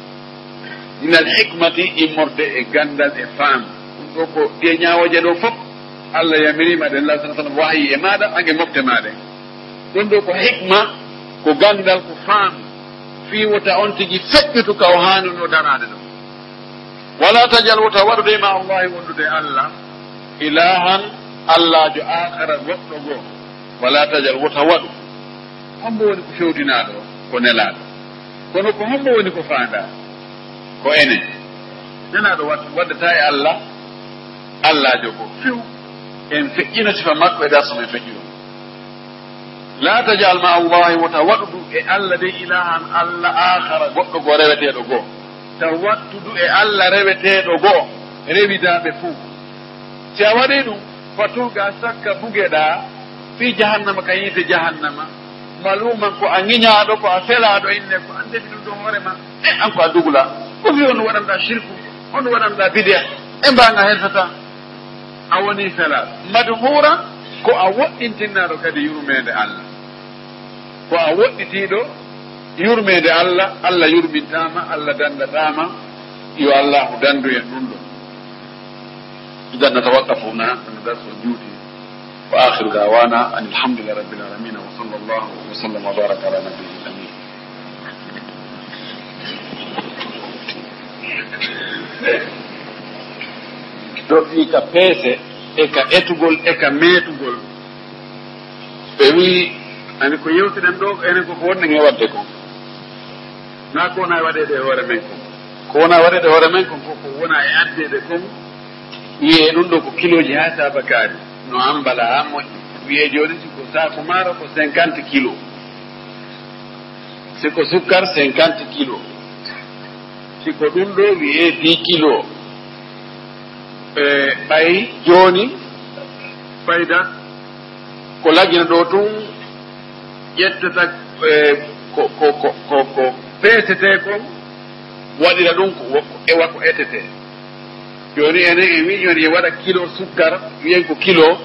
minal hikmati immorde e gandal e faam ɗum ɗo ko ɗe ñawoje ɗo fof Allah yamirima ɗen lah sa sallam wahyi e maɗa ange mofte maɗen ɗum ɗo ko hikma ko gandal ko faam fiwota on tigi feƴƴutu ka o hanuno darade ɗo wala tajal wota waɗude ma allahi wondude Allah ilahan Allah jo akhara goɗɗo goo wala tajal wota waɗu hombo woni ko fewdinaɗo ko nelaɗo kono ko hombo woni ko faanda ko enen nenaɗo waddata e Allah jo ko few en feƴƴina sifa makko e darso men feƴƴuɗo la tajal ma allahi wota waɗudu e Allah de ilahan Allah akhara goɗɗo goo reweteɗo goo taw wattudu e Allah reweteɗo goo rewidaɓe fuu si a waɗi ɗum fatuga sakka bugeɗa fi jahannama ka yiite jahannama maluman ko a ŋiñaɗo ko a felaɗo inne ko an defi ɗum ɗo hoorema an ko a dugla ko wi on waɗanɗa shirku on waɗanɗa bidea e mbanga hersata a woni felaɗo madhura ko a woɗɗintinnaɗo kadi yurmede Allah ko a woɗɗitiɗo yurmede Allah yurmintama Allah dandatama yo Allahu dandu en ɗum ɗo idan natawaqqafuna no darso juuti وآخر دعوانا أن الحمد لله رب العالمين وصلى الله وسلم وبارك على نبيه الأمين. ɗo ɓi ka peese e ka etugol e ka meetugol ɓe wi ani ko yewtiɗen ɗo enen koko wonde e wadde kon na ko wona e waɗede e hoore men kon ko wona waɗede hoore men kon koko wona e addede kon wiye ɗum ɗo ko kiloji ha sabakari no ambala ha moƴƴi wiye joni siko saku maaro ko 50 kilo siko sukkar 50 kilo siko ɗum ɗo wiye 10 kilo ɓay joni fayda ko lagina ɗo tun ƴettata ko peesete kon waɗira ɗum ko ewa ko etete joni enen en wi joni e waɗa kilo sukkar wiyen ko kilo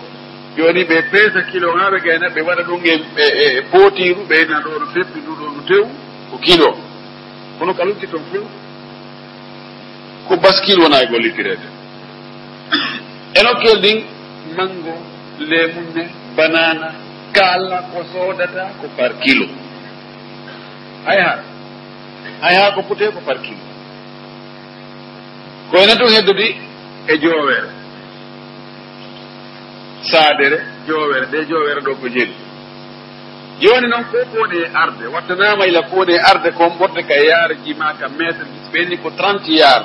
joni ɓe peesa kilo ha ɓe gayna ɓe waɗa ɗum e pootiru ɓeyna ɗo no feppi ɗuɗo no tew ko kilo kono ka lutti toon fof ko baskile wona e gollitirede enokkel ɗin mango lemunne banana kala ko sodata ko par kilo hay ha ko pute ko par kilo ko ene tun heddude e joowere saadere joowere ɗe joowere ɗo ko jeli joni noon ko woni e arde wattanama ila ko woni e arde kon ɓorde ka yaare jima ka métre ɓenni ko 30 yaar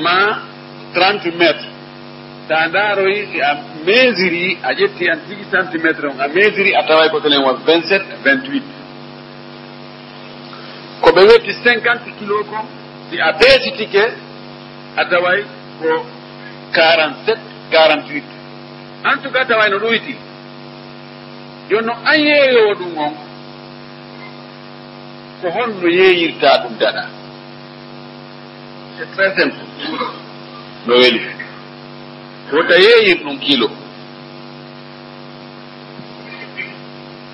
ma 30 métre sa ndaroyi si a mesiri a ƴetti an 10 centimétre on a mesiri a taway ko telen wa 27 28 ko ɓe wetti 50 kilo kon si a peesitike a taway ko 47 48 en tout cas taway no ɗoyti joni no an yeeyowo ɗum on ko honno yeeyirta ɗum daɗa c'est très simple no weli wota yeeyir ɗum kilo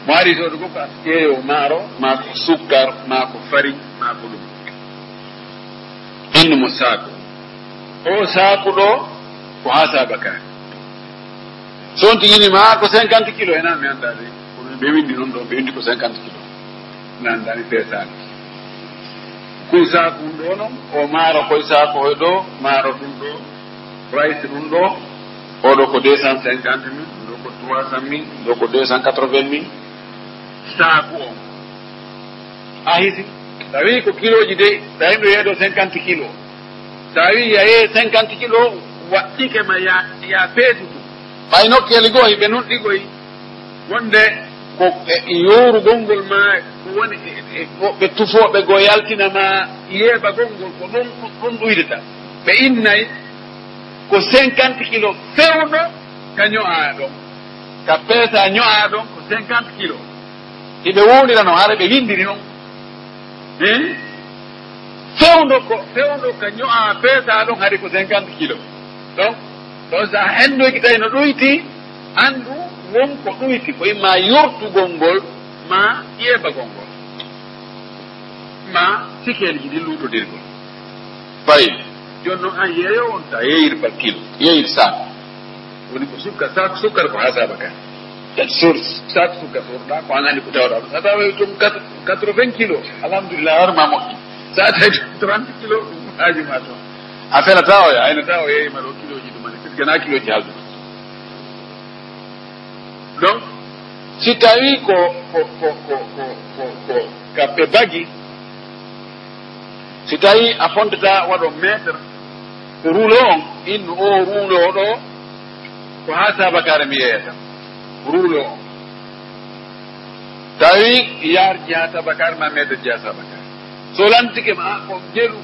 mo ari soɗo fof ko a yeeyowo maaro ma ko sukkar ma ko fari ma ko ɗum innimo saako o saako ɗo ko ha sabakari so on tiginima ko 50 kilo ena mi andani kono ɓe windi noon ɗo ɓe windi ko 50 kilo mi andani peesani kun saako ɗum ɗo noon o maaro koye saako hoye ɗo maaro ɗum ɗo rice ɗum ɗo oɗo ko 250 mille ɗo ko 300 mille ɗo ko 280 mille saako o a hisi tawi ko kiloji de tawi ɗo yeeɗo 50 kilo tawi yaye 50 kilo waɗɗike ma ya peesi ɗum ɓay nokkeli goo hiɓe non ɗigoyi wonde ko yorugol ngol ma ko woni ɓe tufoɓe goo yaltinama yeeɓa gongol ko ɗum ɗuydata ɓe innayi ko 50 kilo fewno ka ño'a ɗon ka peesa ño'a ɗon ko 50 kilo hiɓe wonira noon haɗa ɓe windiri noon fewno ka ño'a peesa ɗon haɗi ko 50 kilo donc ɗon sa hendoyki tawi no ɗoyti anndu wonko ɗoyti ko imma yortugol ngol ma ƴeebagol ngol ma sikeli jiɗi luuɗodirgol fayi joni noon an yeeyo on ta yeeyir par kilo yeeyir sac woni ko sukkar ko ha sabaka sac sukkar sorɗa ko an andi ko tawɗa ɗum a tawa tum 80 kilo alhamdulillah warma moƴƴi sa tawi 30 kilo ɗum haji ma toon a felata oya ayno taw o yeeyima ɗo kiloji ɗumani puisque na kiloji haldu donc si tawi ko kaɓe bagi si tawi a fontata waɗo métre ko roulo on innu o roulo ɗo ko ha sabakare mi yeeyata roulo on tawi yarji ha sabakare ma métre ji ha sabakare so lantike ma ko jelu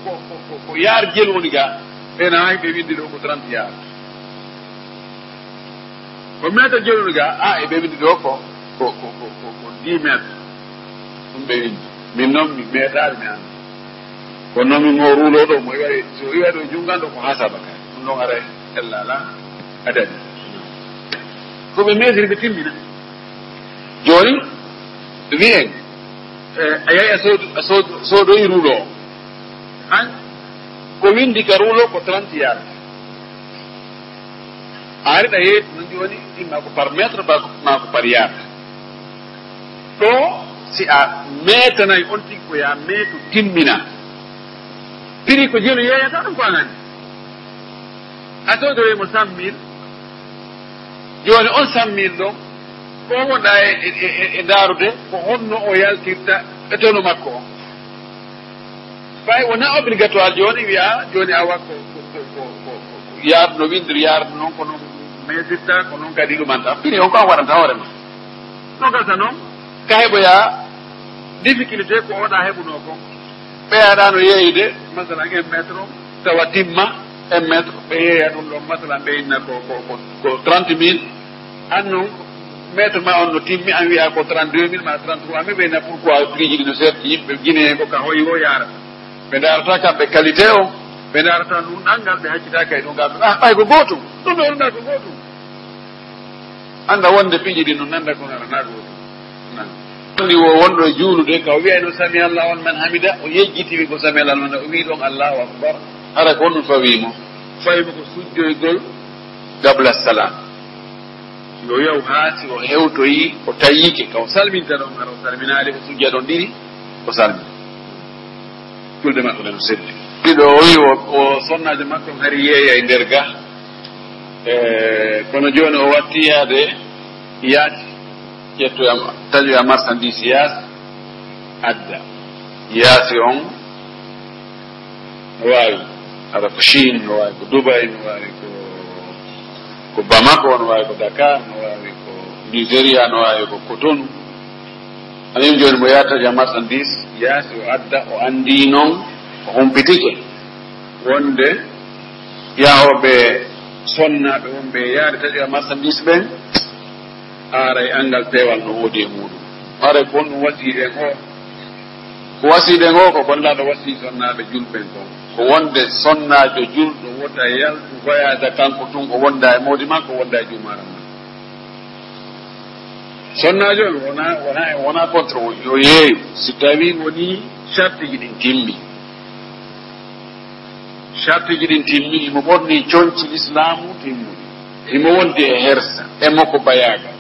ko yaar jelu woni ga ɓena hay ɓe windi ɗo ko 30 yaar ko métre jelu woni ga e ɓe windi ɗo ko 10 métre ɗum ɓe windi min noon mi meetari mi anda kono noon min o roulo ɗo mo waɗi so wi waɗo junganɗo ko ha sabakare ɗum ɗon ara ellala adani ko ɓe mesiri ɓe timmina joni wiyen a yahi a soodoyi roulo o an ko windi ka roulo ko 30 yaar ari da yet no joni imma ko par mètre ba ko ma ko par yard to si a mètre nay on tigi ko ya metu timmina piri ko jelo yeyata ɗum ko anani a tawdoyemo 100 000 joni on 100 000 ɗon ko wonɗa e darude ko honno o yaltirta e tono makko o fay wona obligatoire joni wiya joni awa ko yardu no windiri yardu noon ko noon mesirta ko noon kadi ɗumanta piri on ko an waɗanta hoorema non gasa noon ka heɓoya difficulté ko oɗa heɓuno ko ɓeyaɗano yeeyde masalan 1 métre o tawa timma 1 métre ɓe yeeya ɗum ɗon masalan ɓe inna ko 30 000 an noon métre ma on no timmi an wiya ko 32 000 ma 33 000 ɓe na pourquoi prix ji ɗi no serti yimɓe guinéen ko ka hoyi o yarata ɓe darata kamɓe qualité o ɓe darata ɗum ɗanngal ɓe haccitaka e ɗum ngal ɓay ko gootum ɗum ɗo ɗumɗa ko gootum annda wonde piiji ɗi no nanda ko narana gootum andi wo wonɗo juulude ka o wiyayno sami allah on man hamida o yejjitiwi ko sami allah o wi ɗon allahu akbar hara ko honɗum fawimo fawimo ko sujjoygol gabla salam yo yaw haa si o hewtoyi o tayike ka o salminta ɗon ara o salminaali o sujja ɗon ɗiɗi o salmina julde makko nde no seddi ɗiɗo o wi o sonnajo makko hari yeeya e nder ga kono jooni o watti yaade yaati ƴettoyam taƴoya marchandise yaas adda yaasi on no waawi aɗa ko Chine no waawi ko Dubai no waawi ko Bamako no waawi ko Dakar no waawi ko Nigéria no waawi ko Cotonou anin jooni mo yaataja marchandise yaasi o adda o anndi noon o humpitike wonde yahoɓe sonnaɓe wonɓe yaade taƴoya marchandise ɓen aray angal pewal no woodi e muɗum aray ko ɗum wasiɗen o ko wasiɗen o ko gollaɗo wasi sonnaɓe julɓen kon ko wonde sonnajo julɗo wota yaltu voyage kanko tun o wonda e mawdi makko o wonda e jumaram ma sonnajo wona contre o yo yeeyu si tawi woni charte ji ɗin timmi charte ji ɗin timmi imo ɓorni coñci l'islamu timmudi imo wondi e hersa e makko bayaga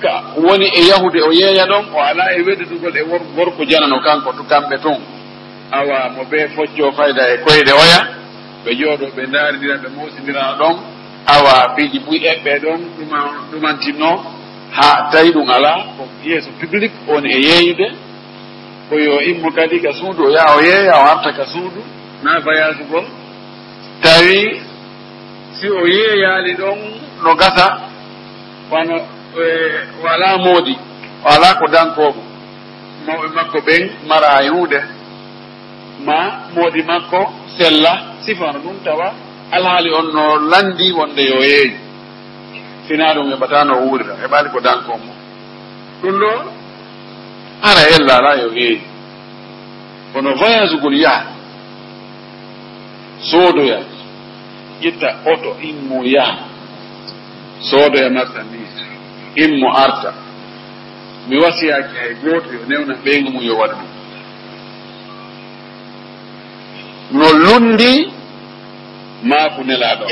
ka woni e yahude o yeeya ɗon o ala e weddudugol e worko janano kanko to kamɓe toon awa mo ɓe focco fayda e koyɗe oya ɓe jooɗo ɓe daaridira ɓe mawsidirana ɗon awa piiji buy eɓɓe ɗon ɗumantinno ha tawi ɗum ala ko yeeso public woni e yeeyude koyo immo kadi ka suudu o yaha o yeeya o arta ka suudu na voyage gol tawi si o yeeyali ɗon no gasa wano wala moodi wala ko dankoɓo mawɓe makko ɓen mara e hunde ma moodi makko sella sifano ɗum tawa alhaali on no landi wonde yo yeeyi sina ɗum heɓatano wuurira heɓali ko dankomo ɗum ɗo ara ella ala yo yeeyi kono voyage gol yaha soodoya ƴetta oto immo yaha soodoya marchandise immo arta mi wasiyaki hay gooto yo newna ɓeygu mum yo waɗa ɗum no lundi ma ko nelaɗo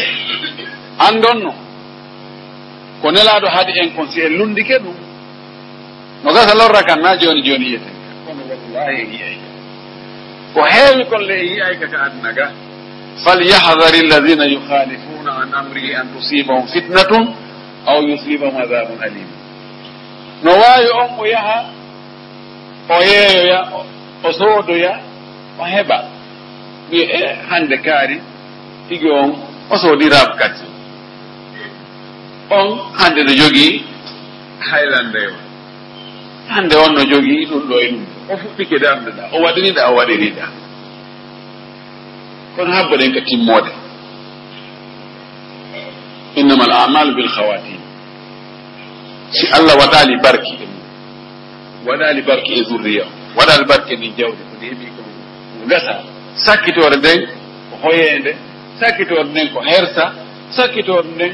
andonno ko nelaɗo haadi en kon si en lundike ɗum no gasa lorra kan na joni yiyeten kono wallahi yiyayka ko heewi kon le yiyayka ka aduna ga falyahdari alladina yukhalifuna an amrihi an tusibahum fitnatun aw yusibahum adabun alim no waawi on o yaha o yeeyoya o soodoya o heɓa wiye e hande kaari tigi on o soodiraɓe kadi on hande no jogii haylande o hande on no jogii ɗum ɗo e ɗum o fuɗɗike dardeɗa o waɗiriɗa o waɗiriɗa kono habbaɗen ka timmode innama al amalu bil khawatim si Allah waɗali barki e mum waɗali barki e zurriya o waɗali barki e ndin jawdi ko heeɓi ko gasa sakkitore nden ko hoyende sakkitore nden ko hersa sakkitore nden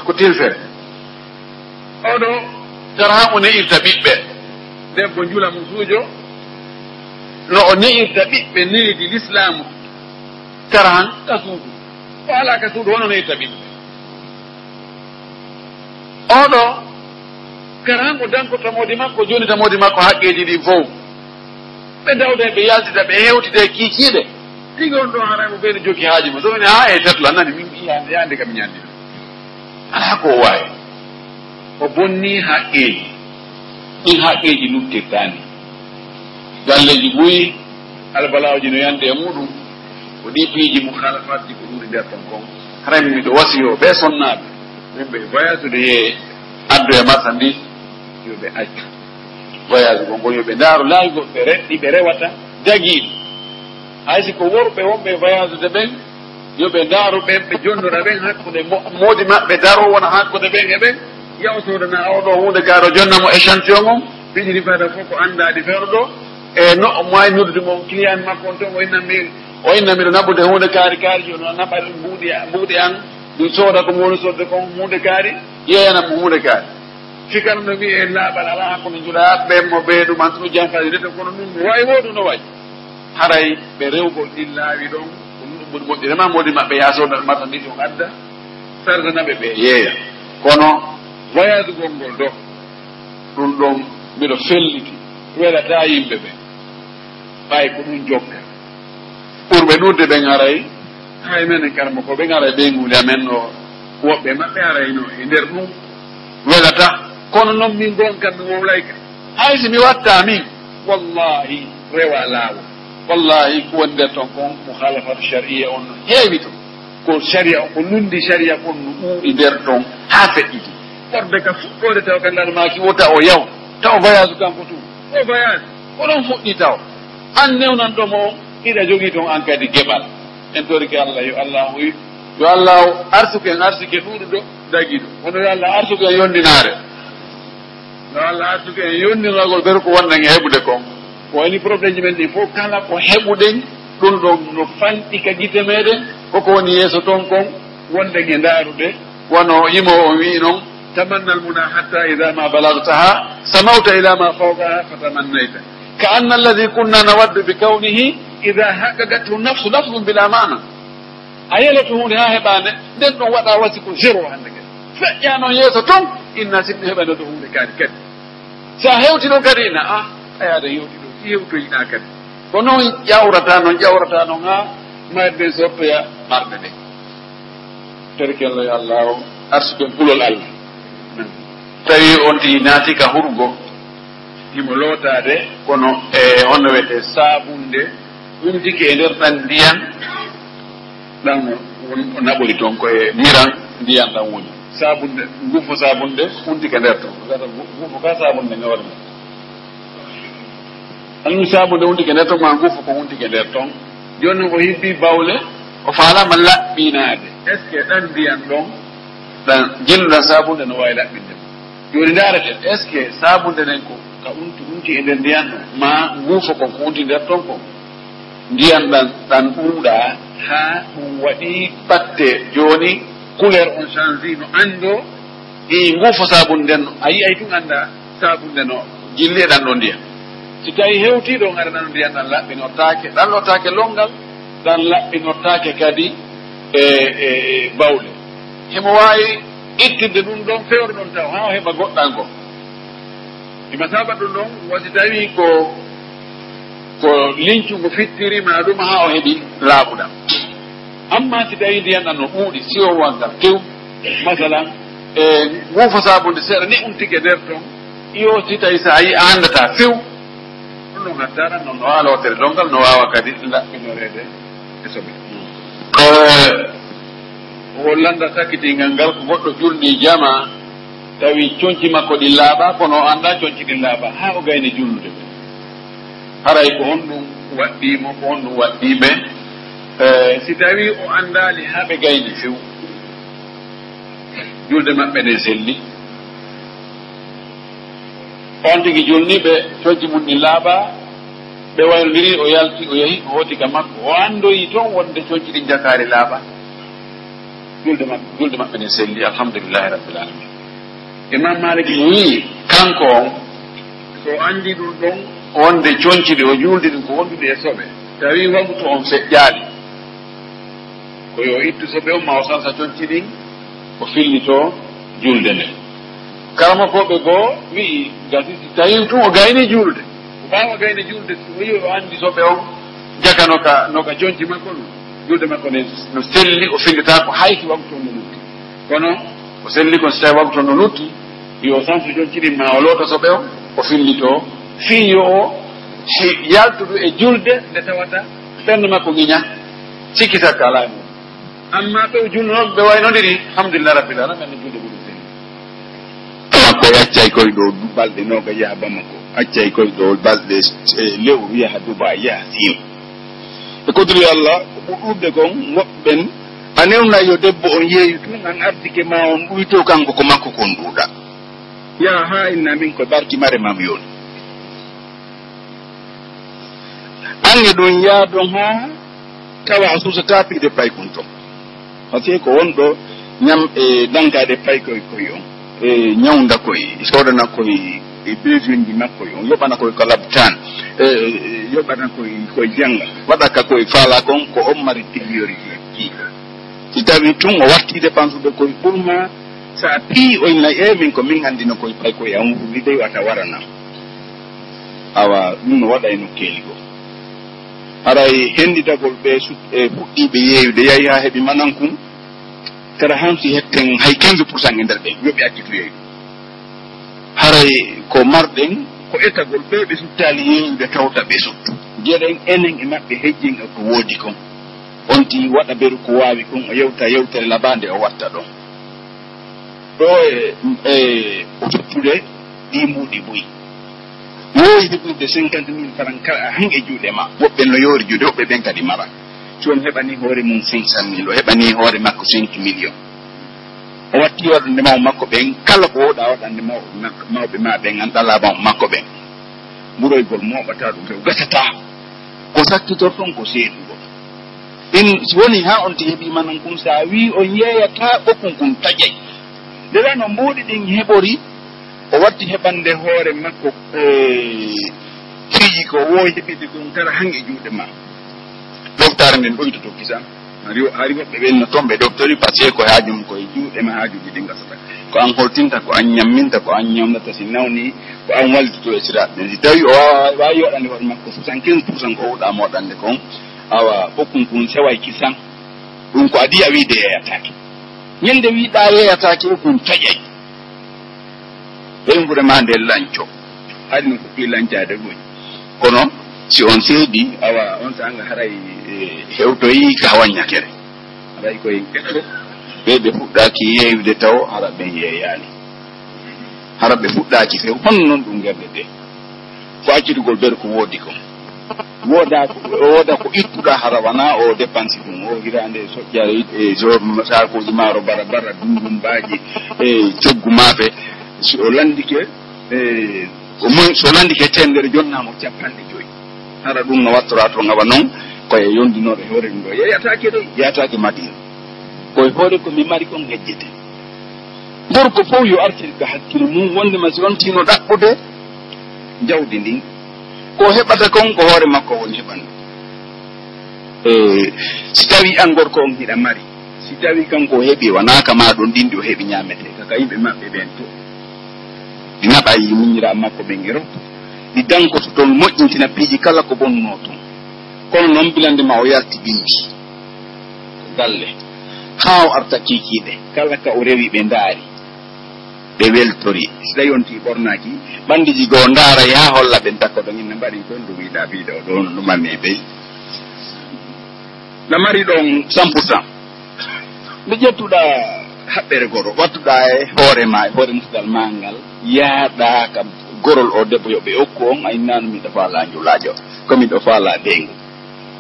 ko tilfere oɗo tara ha o ne'irta ɓiɓɓe debbo njula mum suujo no o ne'irta ɓiɓɓe neydi l'islamu tara han ka suudu o ala ka suudu wono ne'irta ɓiɓɓe oɗo karango danko tamodi makko joni tamodi makko haqqeji ɗi fof ɓe dawda ɓe yaltita ɓe hewtide kiikiiɗe tigi on ɗo haramo ɓeyno jogi haaji ma sowoni ha e tetla nani min yande kam ñandino ala ko wawi o bonni haqqeji ɗin haqqeji luttirtani galleji ɓuyi albalaoji no yande e muɗum ko ɗi piiji mo halafatji ko ɗuri nder ton kon harami miɗo wasiyo ɓe sonnaɓe yimɓe voyage de ye addu e marchandise yoɓe accu voyage go ngol yoɓe ndaaro laaygo ɓe reɗɗi ɓe rewata jagiiɗi haysi ko worɓe wonɓe voyage de ɓen yoɓe ndaaro ɓen ɓe jonnora ɓen hakkude moodi maɓɓe daro wona hakkude ɓen e ɓen yaw sodana oɗo hunde gaaro jonnamo échantillon on piɗiɗi fada fof ko anndaɗi feero ɗo e no moy noddude mo client makko on toon o inna miɗo naɓude hunde kaari kaari jono naɓa mbuuɗi an ɗum sooda ko mowoni sodde kon hunde kaari yeeyanamo hunde kaari fikano no wiye laaɓal ala hakkude juɗa ɓen mo ɓee ɗum antuno janfaji nete kono ɗum wawi woɗum no wayi haray ɓe rewgol ɗin laawi ɗon ko ɗum ɓuri moƴƴirema modi maɓɓe yasoda marchandise on adda sardanaɓe ɓe yeeya kono voyage gol ngol ɗo ɗum ɗon mbiɗo felliti welata yimɓe ɓe ɓay ko ɗum jokka ɓurɓe ɗurde ɓen haray hay menen karma ko ɓen haray ɓeygude amen no woɓɓe maɓɓe harayno e nder ɗum welata kono noon min gon kam mi wowlayka hay si mi watta min wallahi rewa laawol wallahi ko woni nder ton kon mo halafatu sharia on no heewi to ko sharia ko lundi sharia kon no ɗuuɗi nder ton haa feƴƴiti ɓorde ka fuɗɗode taw ka ndarmaki wota o yaw taw voyage kanko tum o voyage ko ɗon fuɗɗi taw an newnan ɗomo o iɗa jogii toon an kadi geɓal en toriki allah yo allah arsuke en arsike ɗuuɗuɗo dagiɗo wono yo allah arsuke en yondinaare yo allah arsuke en yondinagol ɓeru ko wonɗen e heɓude kon ko woni probléme ji men ɗi fof kala ko heɓuɗen ɗum ɗon no fanɗi ka gite meɗen koko woni yeeso toon kon wonɗen e ndaaruɗe wono yimo o wi noon tamanna almuna hatta ida ma balagtaha samawta ila ma fawqaha fatamannayta ka anna alladi kunna nawaddu bi kawnihi ida haqagathu nafsu lafdum bila mana a yeleto hunde ha heɓande nden ɗon waɗa wasi ko zéro hande kadi feƴƴa noon yeeso toon inna sinno heɓande to hunde kadi kadi sa hewti ɗo kadi ina a ayaada yewti ɗo hewtoyiɗa kadi ko noon ƴawrata noon ha mayɗen sottoya marɗe ɗe terkello yo allah o arsuken kulol allah tawi on ti naati ka hurgo himo lootade kono e honno wiyete saabunde wumtiki e nder ɗan ndiyan ɗan o naɓori toon koye miran ndiyan ɗan woni sabunde ngufo sabunde wumtike nder toon gata ngufo ka sabunde ngawrma anum sabunde wumtike nder toon ma ngufo ko wumtike nder toon joni o hibbi bawle o faalama laɓɓinade est ce que ɗan ndiyan ɗon ɗan jilluɗan sabunde no wawi laɓɓinde joni dareten est ce que sabunde nden ko ka unti e nder ndiyan ɗon ma nguufo kon ko unti nder ton kon ndiyan ɗan ɓuuɗa ha ɗum waɗi batte joni couleur on change no ando i nguufo sabunde nden no a yiyay tun anda sabunde no jilli e ɗan ɗo ndiyan si tawi hewtiɗo gara ɗan ndiyan ɗan laɓɓinortake ɗan lottake longal ɗan laɓɓinortake kadi e bawle himo wawi ittinde ɗum ɗon fewre ɗon taw ha o heɓa goɗɗan ko ima saba ɗum ɗon wasi tawi ko lincungo fittirima ɗum ha o heɓi laaɓuɗam amma si tawi ndiyan ɗan no ɓuuɗi siwowangal tew masalan e nguufo sabunde seeɗa ni umtike nder ton iyo si tawi sa yi a andata few ɗum ɗon hattaɗan noon no alotere longal no wawa kadi laɓɓinorede e soɓe o landa sakkitingal ngal ko goɗɗo julɗi jama tawi coñci makko ɗi laaɓa kono o anda coñci ɗi laaɓa ha o gayni jullude ɓe haray ko honɗum waɗɗimo ko honɗum waɗɗiɓe si tawi o andali ha ɓe gayni few julde maɓɓe ɗe selli on tigi julniɓe coñci mum ɗi laaɓa ɓe waynodiri o yalti o yeehi o hoti ka makko o andoyi toon wonde coñci ɗi jakari laaɓa julde maɓɓe ɗe selli alhamdulillahi rabbil alamin imam maliki no wii kanko on so andi ɗum ɗon wonde coñciɗi o juldi ɗum ko wonduɗi e soɓe tawi waktu on feƴƴaɗi ko yo ittu soɓe on ma o sansa coñci ɗin o fillito julde nde karama koɓe goo wi gasi si tawi tun o gayni julde o ɓawa gayni julde so wi o andi soɓe on jaga noka jonci makko ɗum julde makko ne no selli o findita ko hayki waktu on no lutti kono o selli kon so tawi waktu on no lutti yo sanso jonciɗin ma o loota soɓe on o fillito fiiño o yaltudu e julde nde tawata ɓernde makko ŋiña sikki sakka ala e mum amma ɓe julnoɓe ɓe waynodiri alhamdulillah rabbil alamin ɓenne julde ɓuuri selli makko accay koye ɗo balɗe noga yaha bamako accay koye ɗo balɗe lewru yaha duba yaha sim e kodori allah ko ɓurɗuɓe kon woɓɓen a newna yo debbo on yeeyi tun an ardike ma on ɗuyto kanko ko makko kon ɗuuɗa yaha ha inna min koye barki mare mam yoni ange ɗum yaadon ha tawa a susata piide pay kon ton par ce que ko wonɗo ñam e dankade pay koye koye on e ñawda koye sodana koye e besoin ji makko on yoɓana koye ko labtan yoɓana koye jangga waɗaka koye faala kon ko on mari priorité ji si tawi tun o watti dépense ude koye ɓurma sa pii oyna min ko min andino koye pay koye an wide wata waranam awa ɗum no waɗa no keeli go aray henditagol ɓe fuɗɗiɓe yeeyude yahi ha heeɓi manankun kada hansi hetten hay 15% e nder ɓen yoɓe accitu yeeyu haray ko marɗen ko etagol ɓe suttali yeeyude tawta ɓe suttu jeɗen enen e maɓɓe hejjin e ko woodi kon on ti waɗa ɓeru ko waawi kon o yewta yewtere labande o watta ɗon ɗo e o suttude ɗi mbuuɗi ɓuyi yoori heɓude 50,000 francs kala hange juuɗe ma woɓɓe no yoori juuɗe woɓɓe ɓen kadi mara si on heɓani hoore mum 500,000 o heɓani hoore makko 5 millions o watti waɗande maw makko ɓen kala ko woɗa waɗande mawɓe ma ɓen an ɗalama makko ɓen ɓuroygol moɓata ɗum tew gasata ko sakkitorton ko seeɗugo in si woni ha on ti heeɓi manan kum sa wi on yeeyata ɓokkun kum taƴay ndeɗa no mbuuɗi ɗin heɓori o watti heɓande hoore makko fiiji ko wowi heɓide kon tara hange juuɗe ma docteur nden ɗoytoto kisan hari woɓɓe ɓen no toon ɓe docteur par ce que ko haajum koye juuɗe ma haajuji ɗi gasata ko an holtinta ko an ñamminta ko an ñamnata si nawni ko an wallitoto e siraɓe ɓen si tawi o wawi waɗande hoore makko 75% ko huɗama waɗande kon awa ɓokkun kun seway kisan ɗum ko adi a wiide yeyatake ñande wiɗa yeyatake kun taƴay ɓen vraiment nde lanco haɗi no fuɗɗi lancade goñi kono si on seeɗi awa on sanga haray hewtoyi ka waññakere haray koye ɓeɗɗo ɓe fuɗɗaki yeeyude taw hara ɓen yeeyani hara ɓe fuɗɗaki few hono noon ɗum gerde ɗe ko accitugol ɓeɗo ko woodi kon wooda ko ittuɗa hara wana o dépense ɗum o hirande soƴƴare e sakoji maaro bara dundumbaji e coggu maafe si o landike so landike temedere jonnamo 50 hara ɗum no wattora to ngawa noon koye yondinore hoore ɗum ɗo yeyatake madina koye hoore ko mi mari kon hejjete gorko fof yo artir ko hakkille mum wondema si wontino ɗaɓɓude jawdi ndin ko heɓata kon ko hoore makko woni heɓandu si tawi an gorko on hiɗa mari si tawi kanko heeɓi wonaka ma ɗon ɗin ɗi o heeɓi ñamete kaka yimɓe maɓɓe ɓen to ɗi naɓa yi muñira makko ɓe ngero ɗi dankoto toon moƴƴintina piiji kala ko bonno toon kono noon bilande ma o yarti bindi galle ha o arta kikiɗe kala ka o rewi ɓe ndaari ɓe weltori siɗa yonti ɓornaki ɓandiji goo ndaara ya holla ɓen takko ɗon inne mbaɗi kon ɗum wiɗa biɗa o ɗon ɗumanni ɓey lamari ɗon 100% nde ƴettuɗa haɓɓere goro wattuɗa e hoore ma e hoore musdal ma ngal yaaɗa kam gorol o debbo yoɓe okku on a innano miɗo faala njulajo ko miɗo faala dengu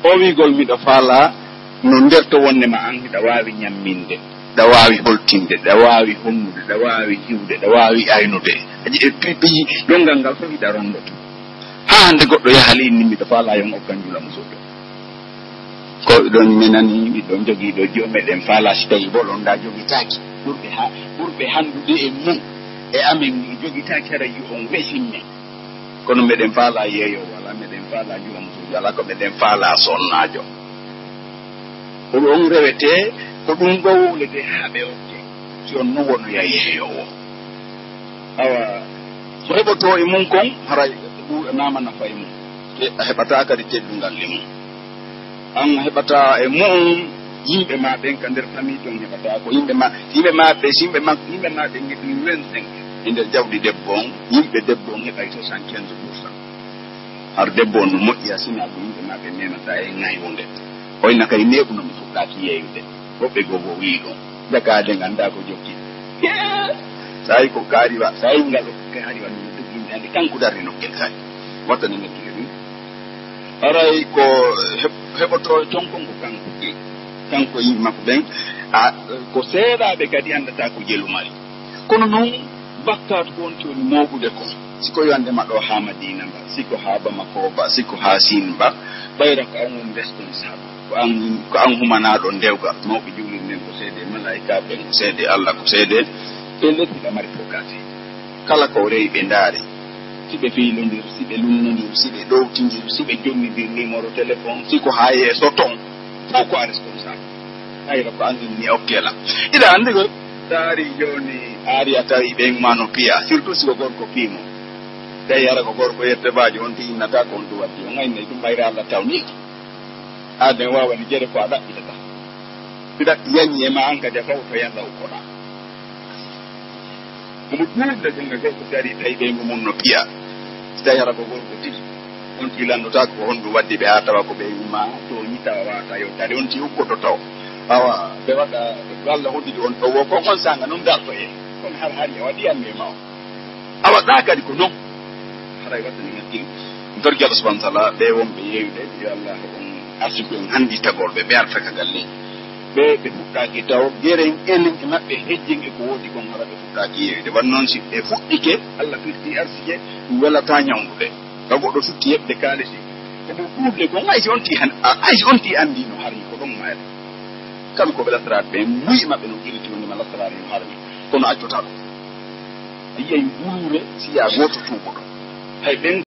o wigol miɗo faala no nder to wonne ma an hiɗa wawi ñamminde ɗa wawi holtinde ɗa wawi honnude ɗa wawi hiwde ɗa wawi aynude ɓeyi ɗongal ngal fof hiɗa rondoto ha hande goɗɗo yahali inni miɗo faala yon okkan njula musoɗo ko ɗon minani miɗon jogiiɗo jomeɗen faala si tawi bolon da jogitaki ɓurɓe handude e mum e amen jogitaki hara yi on wesinmen kono meɗen faala yeeyo wala meɗen faala jula musoji wala ko meɗen faala sonnajo ko on rewete ko ɗum ɗo wulete haaɓe okke si on no wonoya yeeyowo awa so heɓoto e mum kon haray ɓuuɗa nama nafa e mum a heɓata kadi teddungal e mum an heɓata e mum yimɓe ma ɓen ka nder famille ton heɓata ko yimɓe ma ɓe ngeɗi 25 e nder jawɗi debbo on yimɓe debbo on heɓay 75%. har debbo on no moƴƴi a sina ko yimɓe ma ɓe memata e ŋaywunde oyna kay neɓuno mi fuɗɗaki yeyude woɓɓe gogo wii ɗon jakade ganda ko jokki sayi ko kaariwa sayi ngalo kaariwa no doginde ande kanko darri nokkel kay wattani nekkile ɗum aray ko heɓoto ton konko kanko yimɓe makko ɓen ko seeɗaɓe kadi andata ko jelumari kono noon bakkat ko wonti woni moɓude ko siko yandema ɗo ha Madina ba siko ha Bamako ba siko ha Sine ba ɓayra ko an woni responsable ko an humanaɗo ndewga mawɓe juulirnen ko seede malaika ɓen ko seede Allah ko seede ɓe lettiɗa mari fokati kala ko rewi ɓe ndaari siɓe fiilodir siɓe lunnodir siɓe ɗowtidir siɓe jonnidir numéro téléphone siko ha yeeso ton fof ko a responsable ayra ko andinni okkela ida andi ko daari joni aari a tawi ɓen ma no piya surtout siko gorko piimo tawi ara ko gorko yettebajo on ti innata ko on ɗum waddi o gaynayi ɗum ɓayre Allah tawni aden wawani jere ko a ɗaɓɓitata ɗiɗa yañi e ma an kadi a faw to yanda o koɗa omo ɗuurde jonga gorko dari tawi ɓeygu mum no piya so tawi ara ko gorko tigi on ti landotako ko honɗum waddi ɓe ha tawa ko ɓeygu ma to ñitawa wawata yewtade on ti hukkoto taw awa ɓe waɗa Allah hoddidi on ɗowo ko on sanga noon darto e kono har hari a waɗi anne ma o a waɗa kadi ko noon haray wattani ngakkil dorgi Allah subahana taala ɓe wonɓe yewde yo Allah on arsuko en handi tagorɓe ɓe arta ka galle ɓe fuɗɗaki taw gueren enen e maɓɓe hejjin e ko woodi kon hara ɓe fuɗɗaki yewde wan noon si ɓe fuɗɗike Allah firti arsike ɗum welata ñawdude taw goɗɗo sutti heɓde kaalisi komo ɗuuɗle kon haysi on ti andino harmi ko ɗon mayre kamɓe ko ɓe lasaraɓe ɓe muyi maɓɓe no iriti wonima lasarare no harmi kono accota ɗum a yiyay buluure siya goto tuuɓoɗo hay ɓen